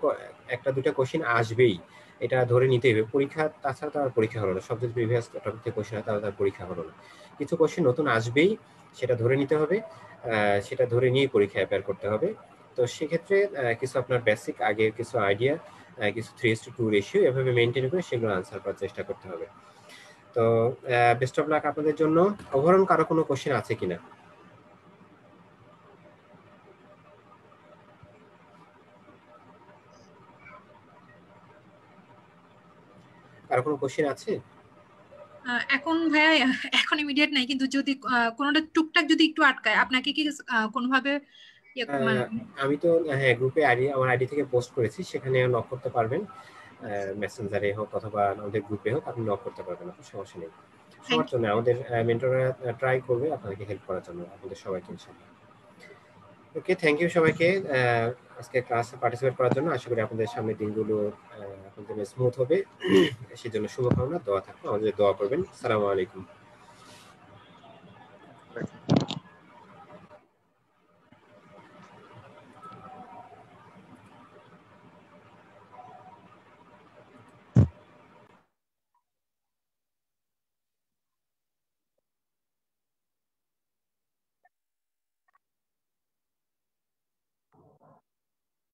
একটা দুটা কোশ্চেন আসবেই, এটা ধরে নিতে হবে। পরীক্ষা তাছাড়া তার পরীক্ষা হলো না, সবচেয়ে প্রিভিয়াস টপিক থেকে কোশ্চেন হয় তার পরীক্ষা হলো না। কিছু কোশ্চেন নতুন আসবেই, সেটা ধরে নিতে হবে, সেটা ধরে নিয়ে পরীক্ষা অ্যাপিয়ার করতে হবে। তো সেক্ষেত্রে কিছু আপনার বেসিক আগে কিছু আইডিয়া, কিছু 3:2 রেশিও এভাবে মেনটেন করে সেগুলো আনসার করার চেষ্টা করতে হবে। তো বেস্ট অফ লাক আপনাদের জন্য। ওভারঅল কারো কোনো কোশ্চেন আছে কিনা? কারো কোনো কোশ্চেন আছে? এখন ভাইয়া এখন ইমিডিয়েট নাই, কিন্তু যদি কোনোটা টুকটাক যদি একটু আটকায়, আপনাকে কি কোনোভাবে আমি তো হ্যাঁ গ্রুপে আইডি, আমার আইডি থেকে পোস্ট করেছি, সেখানে নক করতে পারবেন, মেসেঞ্জারে হোক অথবা আমাদের গ্রুপে হোক, আপনি নক করতে পারবেন, আপনার সমস্যা নেই। সবার জন্য আমাদের মেন্টররা ট্রাই করবে আপনাদেরকে হেল্প করার জন্য, আপনাদের সবাইকে ইনশাআল্লাহ। ওকে, থ্যাংক ইউ সবাইকে আজকে ক্লাসে পার্টিসিপেট করার জন্য। আশা করি আপনাদের সামনের দিনগুলো আপনাদের জন্য স্মুথ হবে, সেজন্য শুভকামনা, দোয়া থাকবে, আমাদের দোয়া করবেন। আসসালামু আলাইকুম।